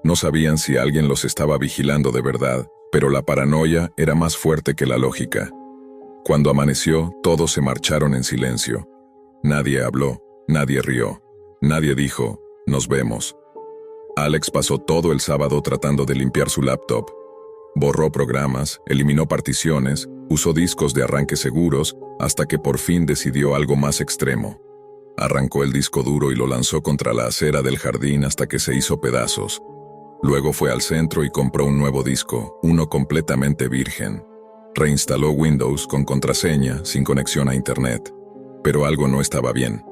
No sabían si alguien los estaba vigilando de verdad, pero la paranoia era más fuerte que la lógica. Cuando amaneció, todos se marcharon en silencio. Nadie habló, nadie rió, nadie dijo, «Nos vemos». Alex pasó todo el sábado tratando de limpiar su laptop. Borró programas, eliminó particiones, usó discos de arranque seguros, hasta que por fin decidió algo más extremo. Arrancó el disco duro y lo lanzó contra la acera del jardín hasta que se hizo pedazos. Luego fue al centro y compró un nuevo disco, uno completamente virgen. Reinstaló Windows con contraseña, sin conexión a Internet. Pero algo no estaba bien.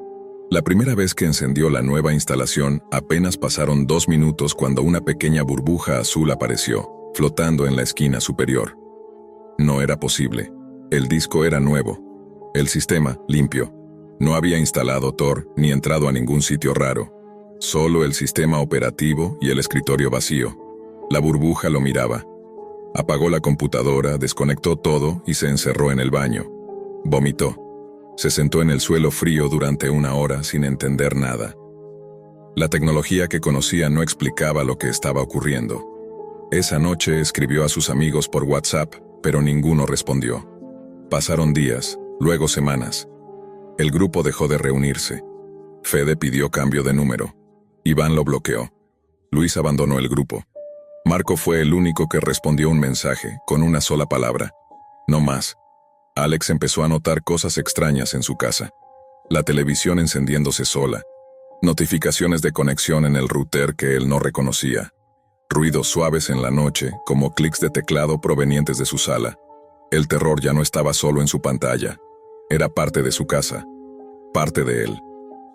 La primera vez que encendió la nueva instalación, apenas pasaron 2 minutos cuando una pequeña burbuja azul apareció, flotando en la esquina superior. No era posible. El disco era nuevo. El sistema, limpio. No había instalado Tor ni entrado a ningún sitio raro. Solo el sistema operativo y el escritorio vacío. La burbuja lo miraba. Apagó la computadora, desconectó todo y se encerró en el baño. Vomitó. Se sentó en el suelo frío durante 1 hora sin entender nada. La tecnología que conocía no explicaba lo que estaba ocurriendo. Esa noche escribió a sus amigos por WhatsApp, pero ninguno respondió. Pasaron días, luego semanas. El grupo dejó de reunirse. Fede pidió cambio de número. Iván lo bloqueó. Luis abandonó el grupo. Marco fue el único que respondió un mensaje, con una sola palabra. No más. Alex empezó a notar cosas extrañas en su casa. La televisión encendiéndose sola. Notificaciones de conexión en el router que él no reconocía. Ruidos suaves en la noche, como clics de teclado provenientes de su sala. El terror ya no estaba solo en su pantalla. Era parte de su casa. Parte de él.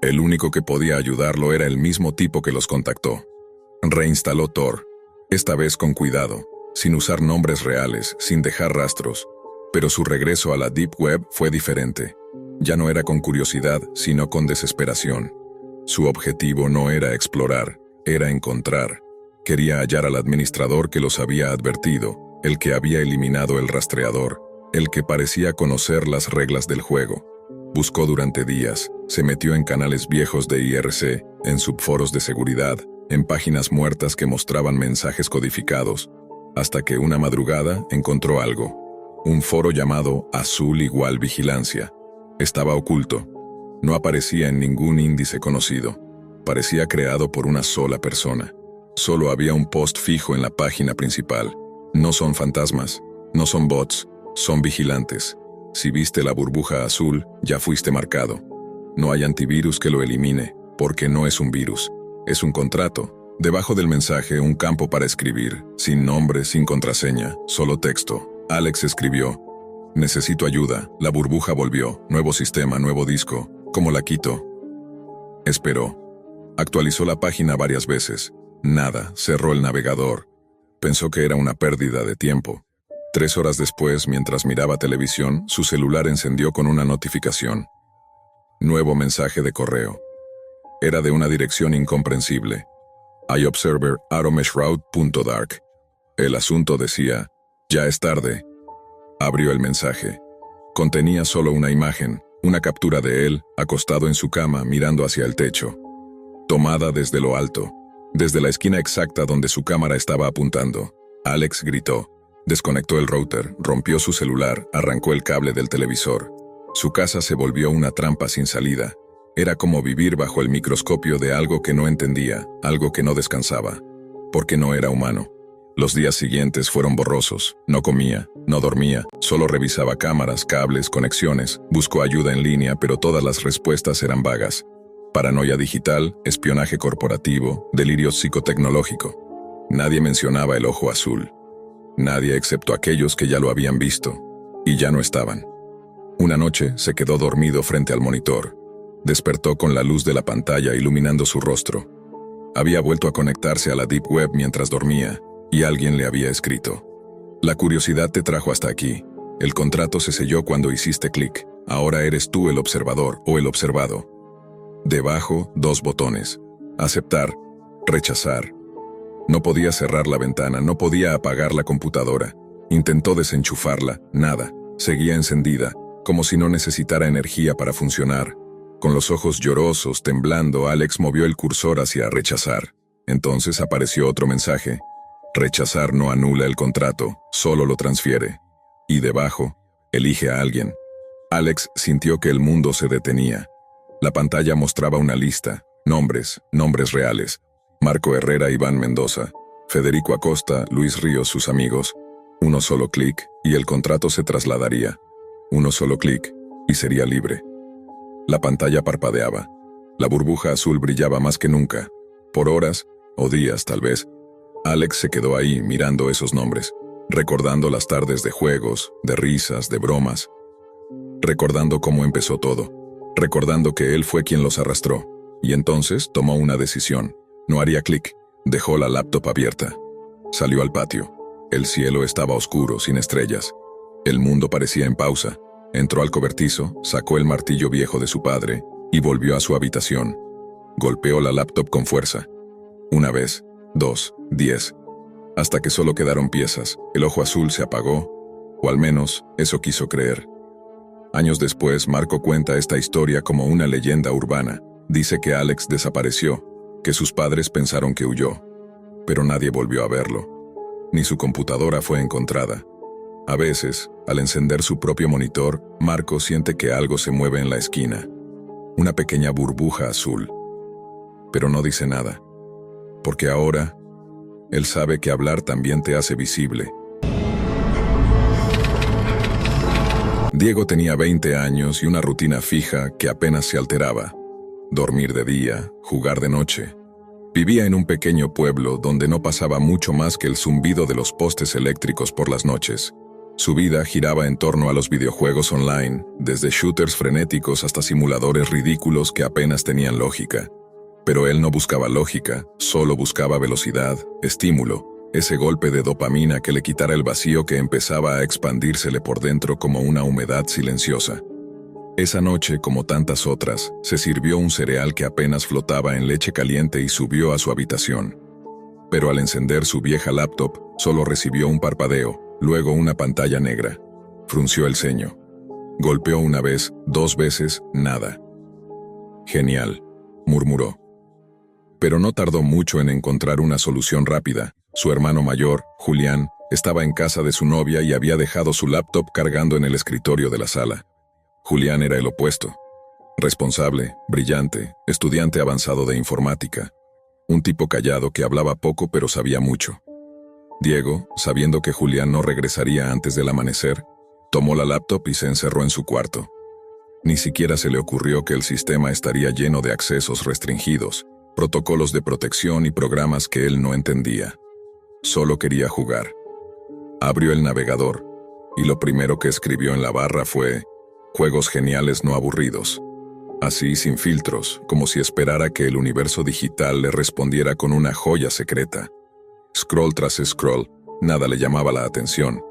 El único que podía ayudarlo era el mismo tipo que los contactó. Reinstaló Tor. Esta vez con cuidado, sin usar nombres reales, sin dejar rastros. Pero su regreso a la Deep Web fue diferente. Ya no era con curiosidad, sino con desesperación. Su objetivo no era explorar, era encontrar. Quería hallar al administrador que los había advertido, el que había eliminado el rastreador, el que parecía conocer las reglas del juego. Buscó durante días, se metió en canales viejos de IRC, en subforos de seguridad, en páginas muertas que mostraban mensajes codificados, hasta que una madrugada encontró algo. Un foro llamado Azul igual Vigilancia. Estaba oculto. No aparecía en ningún índice conocido. Parecía creado por una sola persona. Solo había un post fijo en la página principal. No son fantasmas, no son bots, son vigilantes. Si viste la burbuja azul, ya fuiste marcado. No hay antivirus que lo elimine, porque no es un virus. Es un contrato. Debajo del mensaje, un campo para escribir, sin nombre, sin contraseña, solo texto. Alex escribió: necesito ayuda, la burbuja volvió, nuevo sistema, nuevo disco, ¿cómo la quito? Esperó. Actualizó la página varias veces. Nada, cerró el navegador. Pensó que era una pérdida de tiempo. 3 horas después, mientras miraba televisión, su celular encendió con una notificación. Nuevo mensaje de correo. Era de una dirección incomprensible. iObserver@meshroute.dark. El asunto decía: ya es tarde. Abrió el mensaje. Contenía solo una imagen, una captura de él, acostado en su cama, mirando hacia el techo. Tomada desde lo alto, desde la esquina exacta donde su cámara estaba apuntando. Alex gritó. Desconectó el router, rompió su celular, arrancó el cable del televisor. Su casa se volvió una trampa sin salida. Era como vivir bajo el microscopio de algo que no entendía, algo que no descansaba. Porque no era humano. Los días siguientes fueron borrosos. No comía, no dormía, solo revisaba cámaras, cables, conexiones, buscó ayuda en línea, pero todas las respuestas eran vagas. Paranoia digital, espionaje corporativo, delirio psicotecnológico. Nadie mencionaba el ojo azul. Nadie excepto aquellos que ya lo habían visto, y ya no estaban. Una noche se quedó dormido frente al monitor. Despertó con la luz de la pantalla iluminando su rostro. Había vuelto a conectarse a la Deep Web mientras dormía, y alguien le había escrito: la curiosidad te trajo hasta aquí. El contrato se selló cuando hiciste clic. Ahora eres tú el observador o el observado. Debajo, 2 botones. Aceptar, rechazar. No podía cerrar la ventana, no podía apagar la computadora. Intentó desenchufarla, nada. Seguía encendida, como si no necesitara energía para funcionar. Con los ojos llorosos, temblando, Alex movió el cursor hacia rechazar. Entonces apareció otro mensaje. Rechazar no anula el contrato, solo lo transfiere. Y debajo, elige a alguien. Alex sintió que el mundo se detenía. La pantalla mostraba una lista, nombres reales. Marco Herrera, Iván Mendoza, Federico Acosta, Luis Ríos, sus amigos. Uno solo clic y el contrato se trasladaría. Uno solo clic y sería libre. La pantalla parpadeaba. La burbuja azul brillaba más que nunca. Por horas, o días tal vez, Alex se quedó ahí mirando esos nombres, recordando las tardes de juegos, de risas, de bromas. Recordando cómo empezó todo. Recordando que él fue quien los arrastró. Y entonces tomó una decisión. No haría clic. Dejó la laptop abierta. Salió al patio. El cielo estaba oscuro, sin estrellas. El mundo parecía en pausa. Entró al cobertizo, sacó el martillo viejo de su padre y volvió a su habitación. Golpeó la laptop con fuerza. 1 vez, 2, 10. Hasta que solo quedaron piezas. El ojo azul se apagó, o al menos eso quiso creer. Años después, Marco cuenta esta historia como una leyenda urbana. Dice que Alex desapareció, que sus padres pensaron que huyó, pero nadie volvió a verlo. Ni su computadora fue encontrada. A veces, al encender su propio monitor, Marco siente que algo se mueve en la esquina. Una pequeña burbuja azul. Pero no dice nada. Porque ahora, él sabe que hablar también te hace visible. Diego tenía 20 años y una rutina fija que apenas se alteraba. Dormir de día, jugar de noche. Vivía en un pequeño pueblo donde no pasaba mucho más que el zumbido de los postes eléctricos por las noches. Su vida giraba en torno a los videojuegos online, desde shooters frenéticos hasta simuladores ridículos que apenas tenían lógica. Pero él no buscaba lógica, solo buscaba velocidad, estímulo, ese golpe de dopamina que le quitara el vacío que empezaba a expandírsele por dentro como una humedad silenciosa. Esa noche, como tantas otras, se sirvió un cereal que apenas flotaba en leche caliente y subió a su habitación. Pero al encender su vieja laptop, solo recibió un parpadeo, luego una pantalla negra. Frunció el ceño. Golpeó 1 vez, 2 veces, nada. Genial, murmuró. Pero no tardó mucho en encontrar una solución rápida. Su hermano mayor, Julián, estaba en casa de su novia y había dejado su laptop cargando en el escritorio de la sala. Julián era el opuesto. Responsable, brillante, estudiante avanzado de informática. Un tipo callado que hablaba poco pero sabía mucho. Diego, sabiendo que Julián no regresaría antes del amanecer, tomó la laptop y se encerró en su cuarto. Ni siquiera se le ocurrió que el sistema estaría lleno de accesos restringidos, protocolos de protección y programas que él no entendía. Solo quería jugar. Abrió el navegador, y lo primero que escribió en la barra fue «Juegos geniales no aburridos». Así, sin filtros, como si esperara que el universo digital le respondiera con una joya secreta. Scroll tras scroll, nada le llamaba la atención,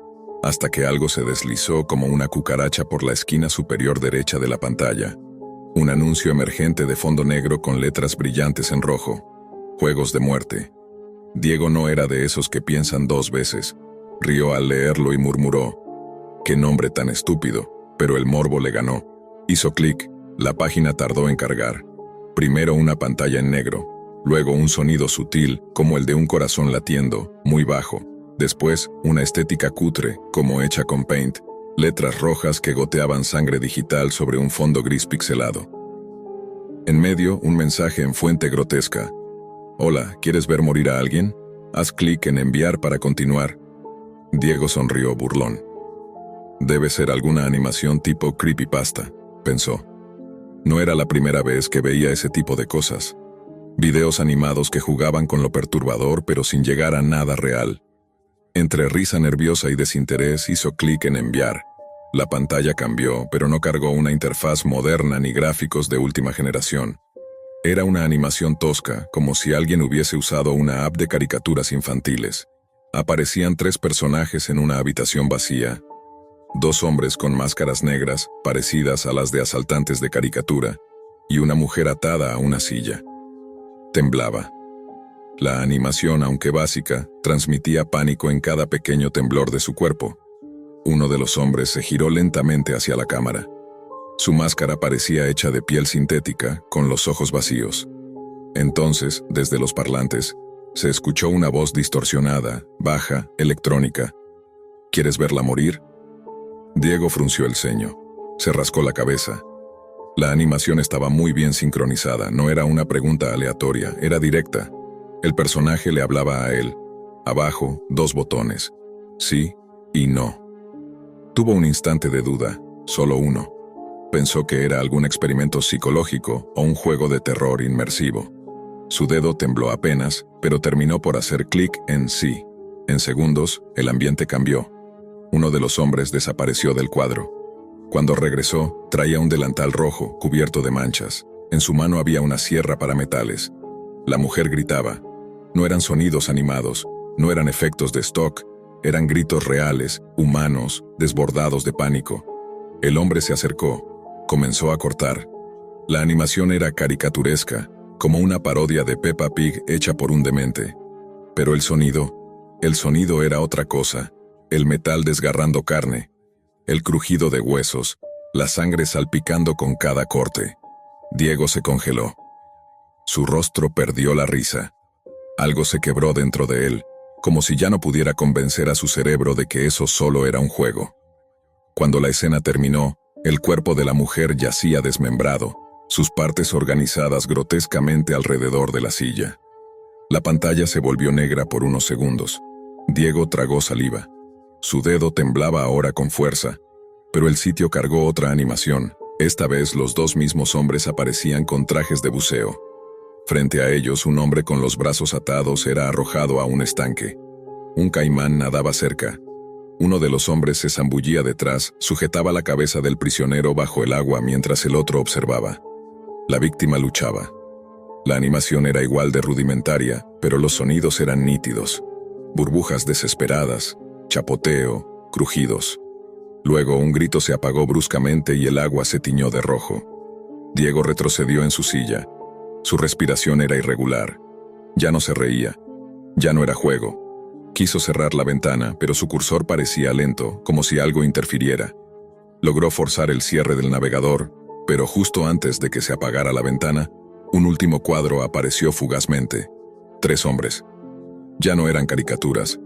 hasta que algo se deslizó como una cucaracha por la esquina superior derecha de la pantalla. Un anuncio emergente de fondo negro con letras brillantes en rojo. Juegos de muerte. Diego no era de esos que piensan dos veces. Rió al leerlo y murmuró: «Qué nombre tan estúpido», pero el morbo le ganó. Hizo clic, la página tardó en cargar. Primero una pantalla en negro, luego un sonido sutil, como el de un corazón latiendo, muy bajo. Después, una estética cutre, como hecha con Paint, letras rojas que goteaban sangre digital sobre un fondo gris pixelado. En medio, un mensaje en fuente grotesca. «Hola, ¿quieres ver morir a alguien? Haz clic en enviar para continuar». Diego sonrió burlón. «Debe ser alguna animación tipo creepypasta», pensó. No era la primera vez que veía ese tipo de cosas. Videos animados que jugaban con lo perturbador pero sin llegar a nada real. Entre risa nerviosa y desinterés hizo clic en enviar. La pantalla cambió, pero no cargó una interfaz moderna ni gráficos de última generación. Era una animación tosca, como si alguien hubiese usado una app de caricaturas infantiles. Aparecían 3 personajes en una habitación vacía. 2 hombres con máscaras negras, parecidas a las de asaltantes de caricatura, y una mujer atada a una silla. Temblaba. La animación, aunque básica, transmitía pánico en cada pequeño temblor de su cuerpo. Uno de los hombres se giró lentamente hacia la cámara. Su máscara parecía hecha de piel sintética, con los ojos vacíos. Entonces, desde los parlantes, se escuchó una voz distorsionada, baja, electrónica. «¿Quieres verla morir?». Diego frunció el ceño. Se rascó la cabeza. La animación estaba muy bien sincronizada, no era una pregunta aleatoria, era directa. El personaje le hablaba a él. Abajo, 2 botones. Sí y no. Tuvo un instante de duda, solo uno. Pensó que era algún experimento psicológico o un juego de terror inmersivo. Su dedo tembló apenas, pero terminó por hacer clic en sí. En segundos, el ambiente cambió. Uno de los hombres desapareció del cuadro. Cuando regresó, traía un delantal rojo, cubierto de manchas. En su mano había una sierra para metales. La mujer gritaba. No eran sonidos animados, no eran efectos de stock, eran gritos reales, humanos, desbordados de pánico. El hombre se acercó, comenzó a cortar. La animación era caricaturesca, como una parodia de Peppa Pig hecha por un demente. Pero el sonido era otra cosa. El metal desgarrando carne, el crujido de huesos, la sangre salpicando con cada corte. Diego se congeló. Su rostro perdió la risa. Algo se quebró dentro de él, como si ya no pudiera convencer a su cerebro de que eso solo era un juego. Cuando la escena terminó, el cuerpo de la mujer yacía desmembrado, sus partes organizadas grotescamente alrededor de la silla. La pantalla se volvió negra por unos segundos. Diego tragó saliva. Su dedo temblaba ahora con fuerza, pero el sitio cargó otra animación. Esta vez los 2 mismos hombres aparecían con trajes de buceo. Frente a ellos, un hombre con los brazos atados era arrojado a un estanque. Un caimán nadaba cerca. Uno de los hombres se zambullía detrás, sujetaba la cabeza del prisionero bajo el agua mientras el otro observaba. La víctima luchaba. La animación era igual de rudimentaria, pero los sonidos eran nítidos. Burbujas desesperadas, chapoteo, crujidos. Luego un grito se apagó bruscamente y el agua se tiñó de rojo. Diego retrocedió en su silla. Su respiración era irregular. Ya no se reía. Ya no era juego. Quiso cerrar la ventana, pero su cursor parecía lento, como si algo interfiriera. Logró forzar el cierre del navegador, pero justo antes de que se apagara la ventana, un último cuadro apareció fugazmente. 3 hombres. Ya no eran caricaturas.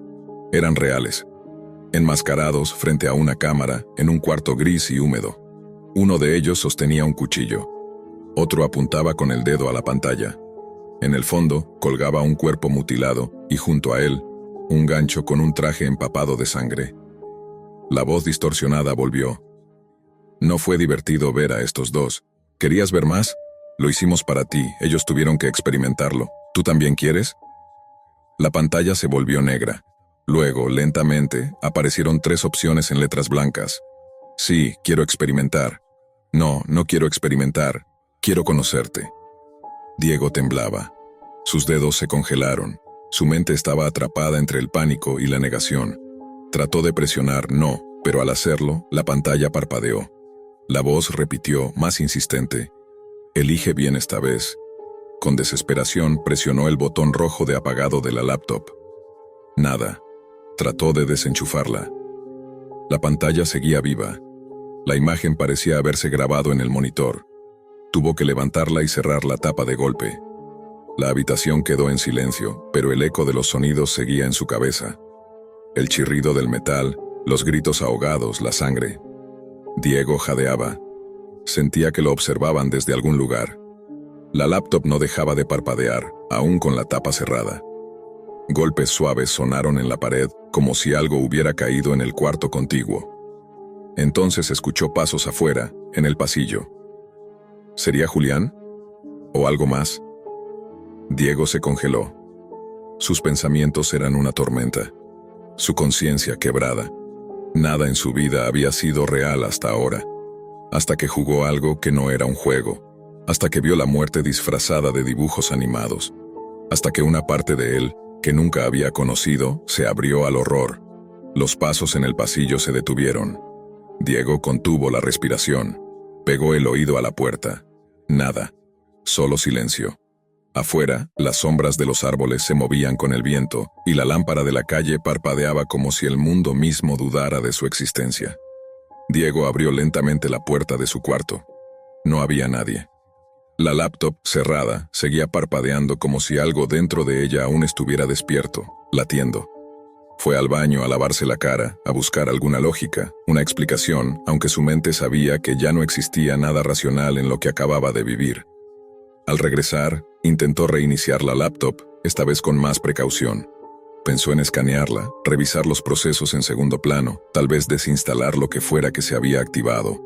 Eran reales. Enmascarados frente a una cámara en un cuarto gris y húmedo. Uno de ellos sostenía un cuchillo. Otro apuntaba con el dedo a la pantalla. En el fondo, colgaba un cuerpo mutilado y junto a él, un gancho con un traje empapado de sangre. La voz distorsionada volvió. No fue divertido ver a estos dos. ¿Querías ver más? Lo hicimos para ti, ellos tuvieron que experimentarlo. ¿Tú también quieres? La pantalla se volvió negra. Luego, lentamente, aparecieron 3 opciones en letras blancas. Sí, quiero experimentar. No, no quiero experimentar. Quiero conocerte. Diego temblaba. Sus dedos se congelaron. Su mente estaba atrapada entre el pánico y la negación. Trató de presionar no, pero al hacerlo, la pantalla parpadeó. La voz repitió, más insistente. Elige bien esta vez. Con desesperación, presionó el botón rojo de apagado de la laptop. Nada. Trató de desenchufarla. La pantalla seguía viva. La imagen parecía haberse grabado en el monitor. Tuvo que levantarla y cerrar la tapa de golpe. La habitación quedó en silencio, pero el eco de los sonidos seguía en su cabeza. El chirrido del metal, los gritos ahogados, la sangre. Diego jadeaba. Sentía que lo observaban desde algún lugar. La laptop no dejaba de parpadear, aún con la tapa cerrada. Golpes suaves sonaron en la pared, como si algo hubiera caído en el cuarto contiguo. Entonces escuchó pasos afuera, en el pasillo. ¿Sería Julián? ¿O algo más? Diego se congeló. Sus pensamientos eran una tormenta. Su conciencia quebrada. Nada en su vida había sido real hasta ahora. Hasta que jugó algo que no era un juego. Hasta que vio la muerte disfrazada de dibujos animados. Hasta que una parte de él, que nunca había conocido, se abrió al horror. Los pasos en el pasillo se detuvieron. Diego contuvo la respiración. Pegó el oído a la puerta. Nada. Solo silencio. Afuera, las sombras de los árboles se movían con el viento, y la lámpara de la calle parpadeaba como si el mundo mismo dudara de su existencia. Diego abrió lentamente la puerta de su cuarto. No había nadie. La laptop, cerrada, seguía parpadeando como si algo dentro de ella aún estuviera despierto, latiendo. Fue al baño a lavarse la cara, a buscar alguna lógica, una explicación, aunque su mente sabía que ya no existía nada racional en lo que acababa de vivir. Al regresar, intentó reiniciar la laptop, esta vez con más precaución. Pensó en escanearla, revisar los procesos en segundo plano, tal vez desinstalar lo que fuera que se había activado.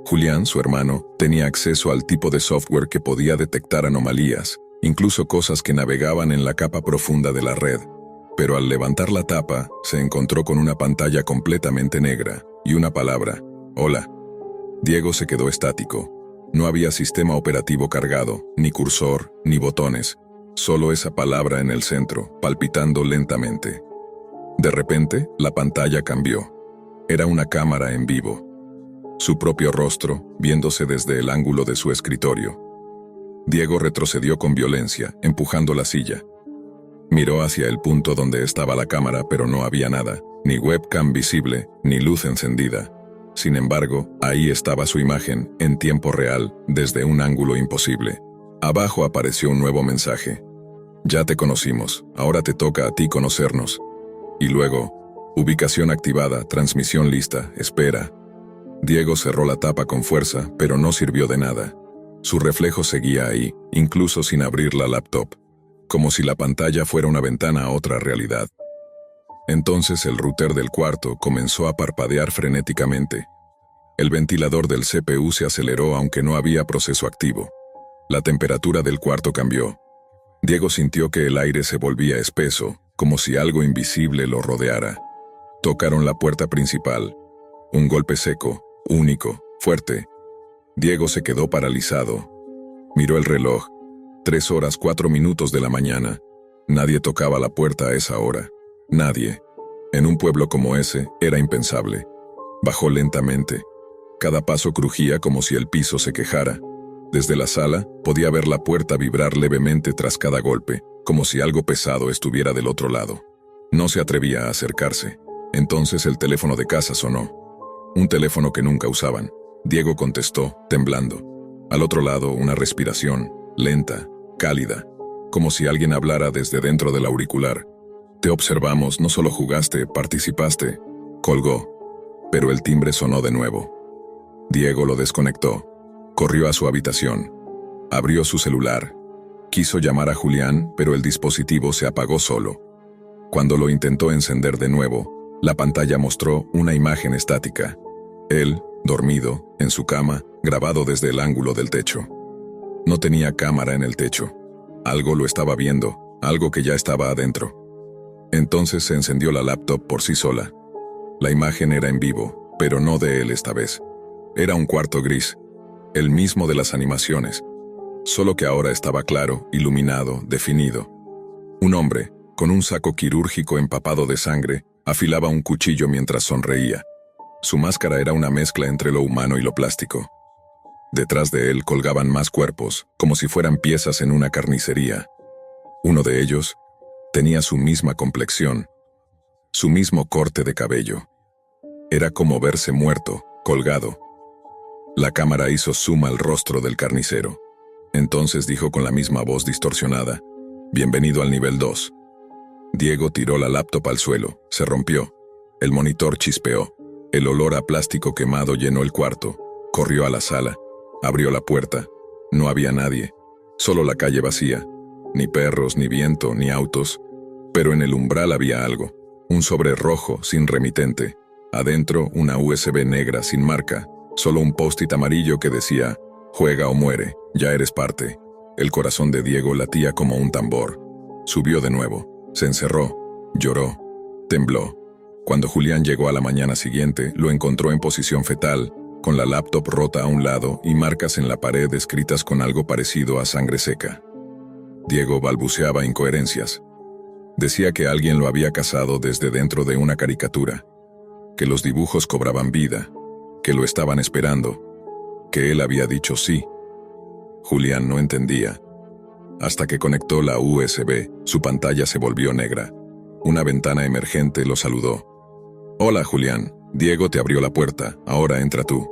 Julián, su hermano, tenía acceso al tipo de software que podía detectar anomalías, incluso cosas que navegaban en la capa profunda de la red. Pero al levantar la tapa, se encontró con una pantalla completamente negra y una palabra: hola. Diego se quedó estático. No había sistema operativo cargado, ni cursor, ni botones. Solo esa palabra en el centro, palpitando lentamente. De repente, la pantalla cambió. Era una cámara en vivo. Su propio rostro, viéndose desde el ángulo de su escritorio. Diego retrocedió con violencia, empujando la silla. Miró hacia el punto donde estaba la cámara, pero no había nada, ni webcam visible, ni luz encendida. Sin embargo, ahí estaba su imagen, en tiempo real, desde un ángulo imposible. Abajo apareció un nuevo mensaje. Ya te conocimos, ahora te toca a ti conocernos. Y luego, ubicación activada, transmisión lista, espera. Diego cerró la tapa con fuerza, pero no sirvió de nada. Su reflejo seguía ahí, incluso sin abrir la laptop. Como si la pantalla fuera una ventana a otra realidad. Entonces el router del cuarto comenzó a parpadear frenéticamente. El ventilador del CPU se aceleró aunque no había proceso activo. La temperatura del cuarto cambió. Diego sintió que el aire se volvía espeso, como si algo invisible lo rodeara. Tocaron la puerta principal. Un golpe seco, único, fuerte. Diego se quedó paralizado. Miró el reloj. 3:04 de la mañana. Nadie tocaba la puerta a esa hora. Nadie. En un pueblo como ese, era impensable. Bajó lentamente. Cada paso crujía como si el piso se quejara. Desde la sala, podía ver la puerta vibrar levemente tras cada golpe, como si algo pesado estuviera del otro lado. No se atrevía a acercarse. Entonces el teléfono de casa sonó. Un teléfono que nunca usaban. Diego contestó, temblando. Al otro lado, una respiración, lenta, cálida, como si alguien hablara desde dentro del auricular. Te observamos, no solo jugaste, participaste. Colgó. Pero el timbre sonó de nuevo. Diego lo desconectó. Corrió a su habitación. Abrió su celular. Quiso llamar a Julián, pero el dispositivo se apagó solo. Cuando lo intentó encender de nuevo, la pantalla mostró una imagen estática. Él, dormido, en su cama, grabado desde el ángulo del techo. No tenía cámara en el techo. Algo lo estaba viendo, algo que ya estaba adentro. Entonces se encendió la laptop por sí sola. La imagen era en vivo, pero no de él esta vez. Era un cuarto gris, el mismo de las animaciones, solo que ahora estaba claro, iluminado, definido. Un hombre, con un saco quirúrgico empapado de sangre, afilaba un cuchillo mientras sonreía. Su máscara era una mezcla entre lo humano y lo plástico. Detrás de él colgaban más cuerpos, como si fueran piezas en una carnicería. Uno de ellos tenía su misma complexión, su mismo corte de cabello. Era como verse muerto, colgado. La cámara hizo zoom al rostro del carnicero. Entonces dijo con la misma voz distorsionada: «Bienvenido al nivel 2». Diego tiró la laptop al suelo, se rompió. El monitor chispeó. El olor a plástico quemado llenó el cuarto. Corrió a la sala. Abrió la puerta. No había nadie. Solo la calle vacía. Ni perros, ni viento, ni autos. Pero en el umbral había algo. Un sobre rojo, sin remitente. Adentro, una USB negra, sin marca. Solo un post-it amarillo que decía: «Juega o muere, ya eres parte». El corazón de Diego latía como un tambor. Subió de nuevo. Se encerró. Lloró. Tembló. Cuando Julián llegó a la mañana siguiente, lo encontró en posición fetal, con la laptop rota a un lado y marcas en la pared escritas con algo parecido a sangre seca. Diego balbuceaba incoherencias. Decía que alguien lo había cazado desde dentro de una caricatura, que los dibujos cobraban vida, que lo estaban esperando, que él había dicho sí. Julián no entendía. Hasta que conectó la USB, su pantalla se volvió negra. Una ventana emergente lo saludó. «Hola, Julián. Diego te abrió la puerta, ahora entra tú».